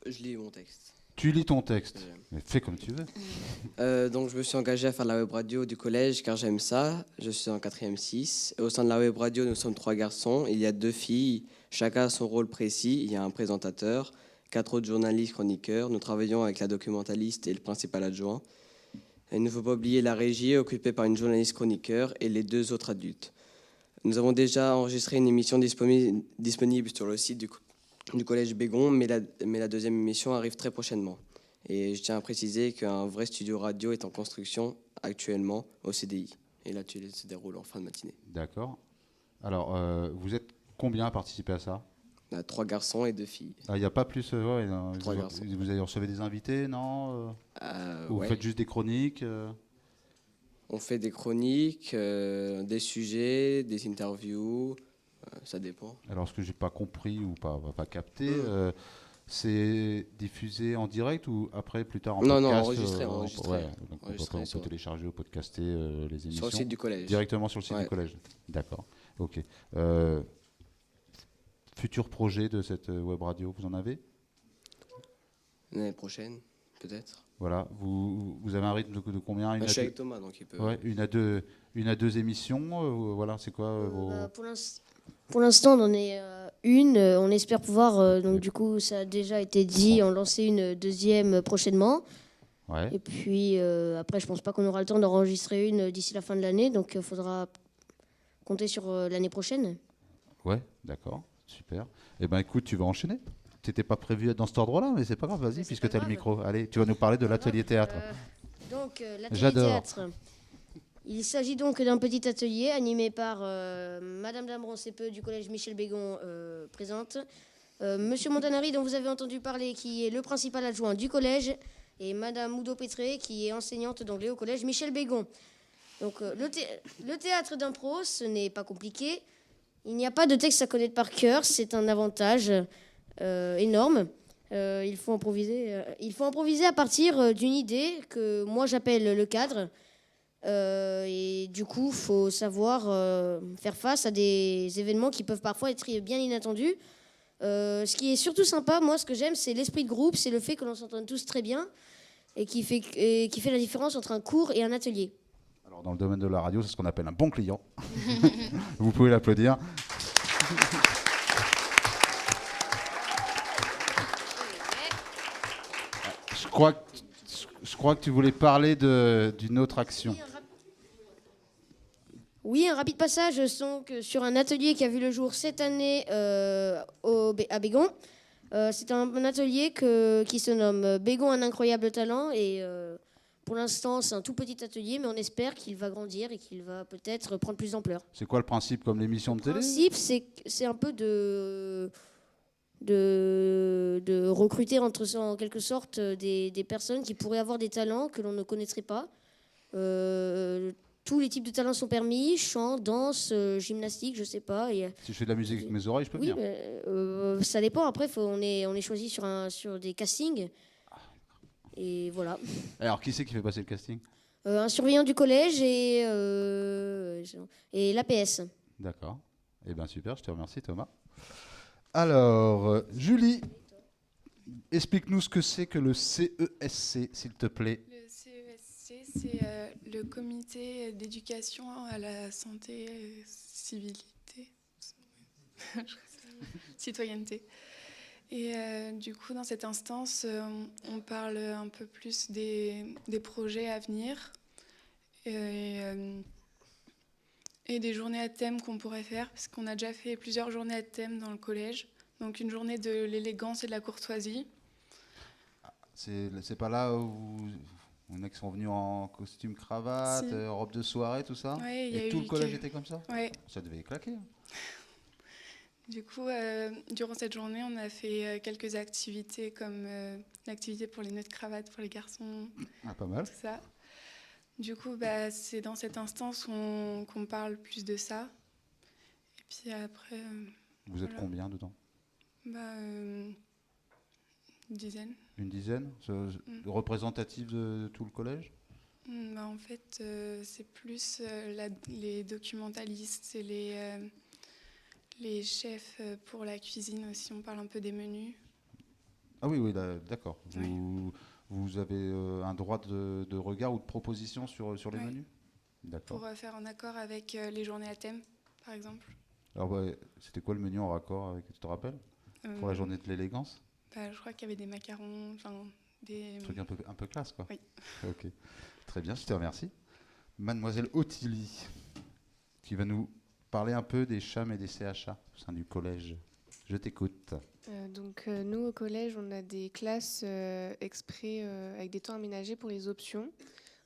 Je lis mon texte. Tu lis ton texte. Mais fais comme tu veux. Donc, je me suis engagé à faire de la web radio du collège car j'aime ça. Je suis en 4e 6. Et au sein de la web radio, nous sommes 3 garçons. Il y a 2 filles. Chacun a son rôle précis. Il y a un présentateur, 4 autres journalistes chroniqueurs. Nous travaillons avec la documentaliste et le principal adjoint. Et il ne faut pas oublier la régie occupée par une journaliste chroniqueur et les 2 autres adultes. Nous avons déjà enregistré une émission disponible sur le site du collège Bégon, mais la deuxième émission arrive très prochainement. Et je tiens à préciser qu'un vrai studio radio est en construction actuellement au CDI. Et l'atelier se déroule en fin de matinée. D'accord. Alors, vous êtes combien à participer à ça? 3 garçons et 2 filles. Il n'y a pas plus... non, 3 garçons. Vous avez reçu des invités, non? Ou vous Ouais. faites juste des chroniques? On fait des chroniques, des sujets, des interviews, ça dépend. Alors, ce que j'ai pas compris ou pas capté, c'est diffusé en direct ou après, plus tard, en podcast? Non, enregistré. Ouais, donc on peut télécharger ou podcaster les émissions. Sur le site du collège. Directement sur le site Ouais. du collège. D'accord, ok. Futur projet de cette web radio, vous en avez? L'année prochaine, peut-être. Voilà, vous avez un rythme de combien? Je suis avec Thomas, donc il peut... Ouais, une à deux émissions, voilà, c'est quoi vos... Pour l'instant, on en est une. On espère pouvoir, donc du coup, ça a déjà été dit, en lancer une deuxième prochainement. Ouais. Et puis après, je pense pas qu'on aura le temps d'enregistrer une d'ici la fin de l'année, donc il faudra compter sur l'année prochaine. Ouais, d'accord, super. Eh ben écoute, tu vas enchaîner. T'étais pas prévu dans cet ordre-là, mais c'est pas grave, vas-y, puisque tu as le micro. Allez, tu vas nous parler de l'atelier théâtre. Donc, l'atelier J'adore. théâtre. Il s'agit donc d'un petit atelier animé par Madame Dambron CPE du collège Michel Bégon présente. Monsieur Montanari, dont vous avez entendu parler, qui est le principal adjoint du collège, et Madame Oudot-Pétré, qui est enseignante d'anglais au collège Michel Bégon. Donc, le théâtre d'impro, ce n'est pas compliqué. Il n'y a pas de texte à connaître par cœur, c'est un avantage énorme. Il faut improviser à partir d'une idée que moi j'appelle le cadre. Et du coup, il faut savoir faire face à des événements qui peuvent parfois être bien inattendus. Ce qui est surtout sympa, moi ce que j'aime, c'est l'esprit de groupe, c'est le fait que l'on s'entende tous très bien et qui fait la différence entre un cours et un atelier. Alors, dans le domaine de la radio, c'est ce qu'on appelle un bon client. Vous pouvez l'applaudir. Je crois que tu voulais parler d'une autre action. Oui, un rapide passage donc, sur un atelier qui a vu le jour cette année à Bégon. C'est un atelier qui se nomme Bégon, un incroyable talent. Et pour l'instant, c'est un tout petit atelier, mais on espère qu'il va grandir et qu'il va peut-être prendre plus d'ampleur. C'est quoi le principe comme l'émission de télé? Le principe, c'est un peu de recruter en quelque sorte des personnes qui pourraient avoir des talents que l'on ne connaîtrait pas. Tous les types de talents sont permis, chant, danse, gymnastique, je sais pas. Si je fais de la musique avec mes oreilles, je peux venir. Ça dépend. Après, on est choisi sur des castings. Et voilà. Alors, qui c'est qui fait passer le casting? Un surveillant du collège et l'APS. D'accord. Eh bien, super, je te remercie, Thomas. Alors, Julie, explique-nous ce que c'est que le CESC, s'il te plaît. Le CESC, c'est le comité d'éducation à la santé, civilité, citoyenneté. Et du coup, dans cette instance, on parle un peu plus des projets à venir et des journées à thème qu'on pourrait faire, parce qu'on a déjà fait plusieurs journées à thème dans le collège. Donc une journée de l'élégance et de la courtoisie. C'est pas là où on a qui sont venus en costume cravate, Si. Robe de soirée, tout ça? Ouais, il y et a tout eu le collège que- était comme ça? Ouais. Ça devait claquer. Hein. Du coup, durant cette journée, on a fait quelques activités comme l'activité pour les nœuds de cravate pour les garçons. Ah, pas mal. Tout ça. Du coup, c'est dans cette instance qu'on parle plus de ça. Et puis après... Vous êtes voilà. combien dedans? Une dizaine. Une dizaine? Représentatif de tout le collège? En fait, c'est plus les documentalistes et les chefs pour la cuisine aussi. On parle un peu des menus. Ah oui, d'accord. Vous avez un droit de regard ou de proposition sur les Ouais. menus? D'accord. Pour faire en accord avec les journées à thème, par exemple. Alors, c'était quoi le menu en raccord avec, tu te rappelles? Pour la journée de l'élégance? Je crois qu'il y avait des macarons, des... Un truc un peu classe, quoi. Oui. Ok. Très bien, je te remercie. Mademoiselle Ottilie, qui va nous parler un peu des CHAM et des CHA au sein du collège. Je t'écoute. Nous, au collège, on a des classes exprès avec des temps aménagés pour les options.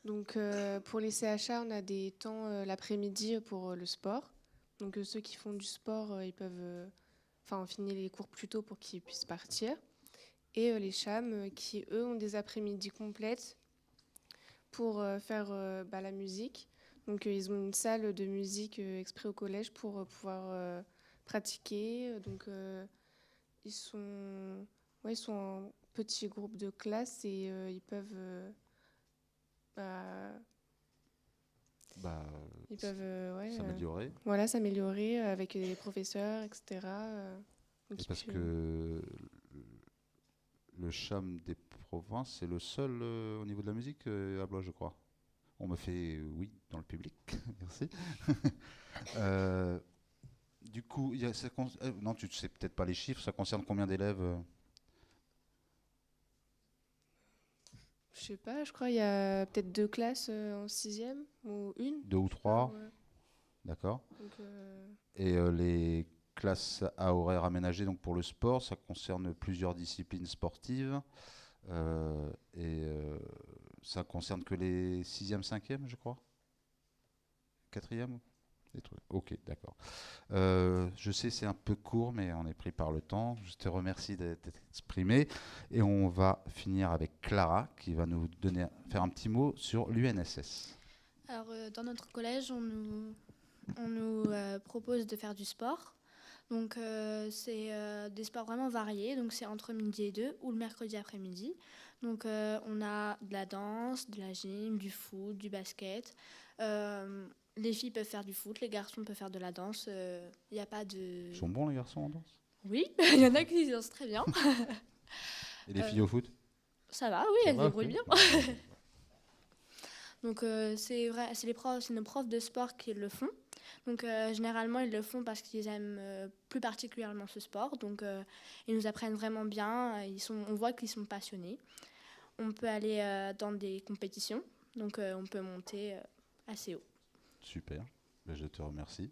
Donc, pour les CHA, on a des temps l'après-midi pour le sport. Donc, ceux qui font du sport, ils peuvent finir les cours plus tôt pour qu'ils puissent partir. Et les CHAM, qui, eux, ont des après-midi complètes pour faire la musique. Donc, ils ont une salle de musique exprès au collège pour pouvoir pratiquer. Donc, ils sont en petit groupe de classe et ils peuvent s'améliorer. Voilà, s'améliorer avec les professeurs, etc. Et parce que le CHAM des provinces, c'est le seul au niveau de la musique à Blois, je crois. On me fait oui dans le public. Merci. Du coup, non, tu ne sais peut-être pas les chiffres. Ça concerne combien d'élèves? Je sais pas, je crois qu'il y a peut-être 2 classes en 6e ou une. 2 ou 3. Ouais. D'accord. Donc, Et les classes à horaire aménagé donc pour le sport, ça concerne plusieurs disciplines sportives. Ça concerne que les 6e, 5e, je crois. 4e. Ok, d'accord. Je sais, c'est un peu court, mais on est pris par le temps. Je te remercie d'être exprimé. Et on va finir avec Clara, qui va nous faire un petit mot sur l'UNSS. Alors, dans notre collège, on nous propose de faire du sport. Donc, c'est des sports vraiment variés. Donc, c'est entre midi et 2 ou le mercredi après-midi. Donc, on a de la danse, de la gym, du foot, du basket. Les filles peuvent faire du foot, les garçons peuvent faire de la danse. Il n'y a pas de... Ils sont bons, les garçons, en danse? Oui, il y en a qui dansent très bien. Et les filles au foot? Ça va, oui, elles débrouillent bien. Donc, c'est nos profs de sport qui le font. Donc, généralement, ils le font parce qu'ils aiment plus particulièrement ce sport. Donc, ils nous apprennent vraiment bien. On voit qu'ils sont passionnés. On peut aller dans des compétitions. Donc, on peut monter assez haut. Super, je te remercie.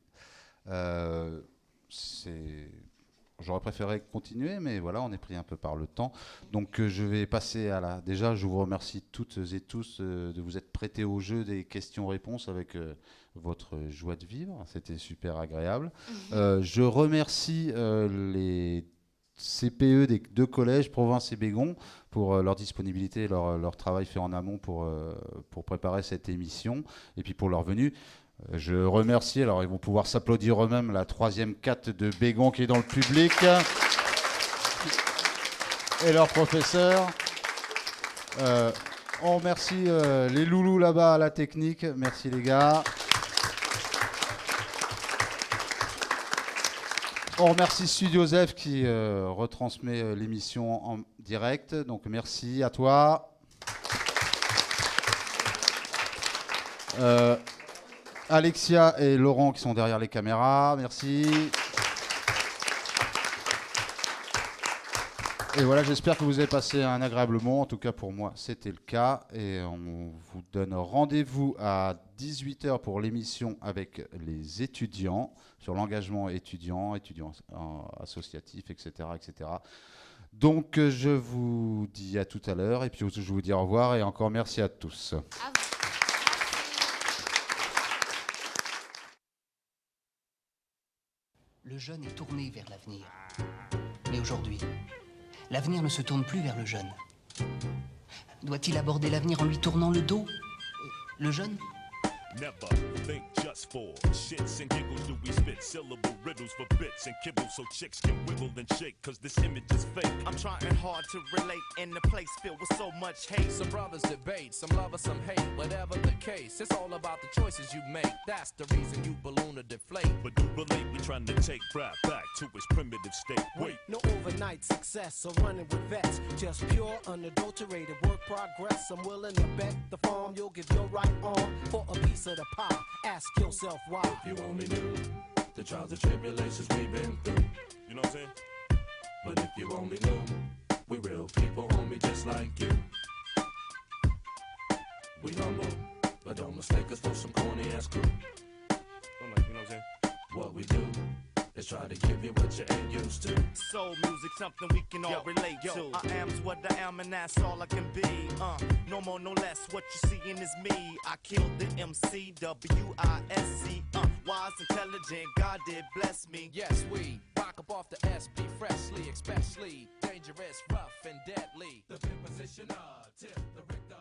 J'aurais préféré continuer, mais voilà, on est pris un peu par le temps. Donc je vais passer à la... Déjà, je vous remercie toutes et tous de vous être prêtés au jeu des questions-réponses avec votre joie de vivre. C'était super agréable. Je remercie les CPE des 2 collèges, Provins et Bégon, pour leur disponibilité et leur travail fait en amont pour préparer cette émission et puis pour leur venue. Je remercie, alors ils vont pouvoir s'applaudir eux-mêmes, la 3e 4 de Bégon qui est dans le public et leur professeur. On remercie les loulous là-bas à la technique. Merci les gars. On remercie Studio Zef qui retransmet l'émission en direct. Donc merci à toi. Alexia et Laurent qui sont derrière les caméras. Merci. Et voilà, j'espère que vous avez passé un agréable moment. En tout cas, pour moi, c'était le cas. Et on vous donne rendez-vous à 18h pour l'émission avec les étudiants sur l'engagement étudiant, étudiants associatifs, etc., etc. Donc, je vous dis à tout à l'heure. Et puis, je vous dis au revoir. Et encore merci à tous. Le jeune est tourné vers l'avenir. Mais aujourd'hui, l'avenir ne se tourne plus vers le jeune. Doit-il aborder l'avenir en lui tournant le dos? Le jeune? Never think just for shits and giggles do we spit syllable riddles for bits and kibbles so chicks can wiggle and shake cause this image is fake. I'm trying hard to relate in a place filled with so much hate. Some brothers debate, some love or some hate, whatever the case. It's all about the choices you make. That's the reason you balloon or deflate. But do relate, we trying to take rap back to its primitive state. Wait, no overnight success or running with vets. Just pure, unadulterated work progress. I'm willing to bet the farm you'll give your right arm for a piece of the pie. Ask yourself why. if you only knew the trials and tribulations we've been through. You know what I'm saying? But if you only knew, we real people, homie, just like you. We humble, but don't mistake us for some corny ass crew. I'm like, you know what I'm saying? What we do is try to give you what you ain't used to. Soul music, something we can all relate to. I am's what I am and that's all I can be. No more, no less, what you seeing is me. I killed the MC, W-I-S-C. Wise, intelligent, God did bless me. Yes, we rock up off the SB freshly, especially dangerous, rough and deadly. The position of tip, the Richter.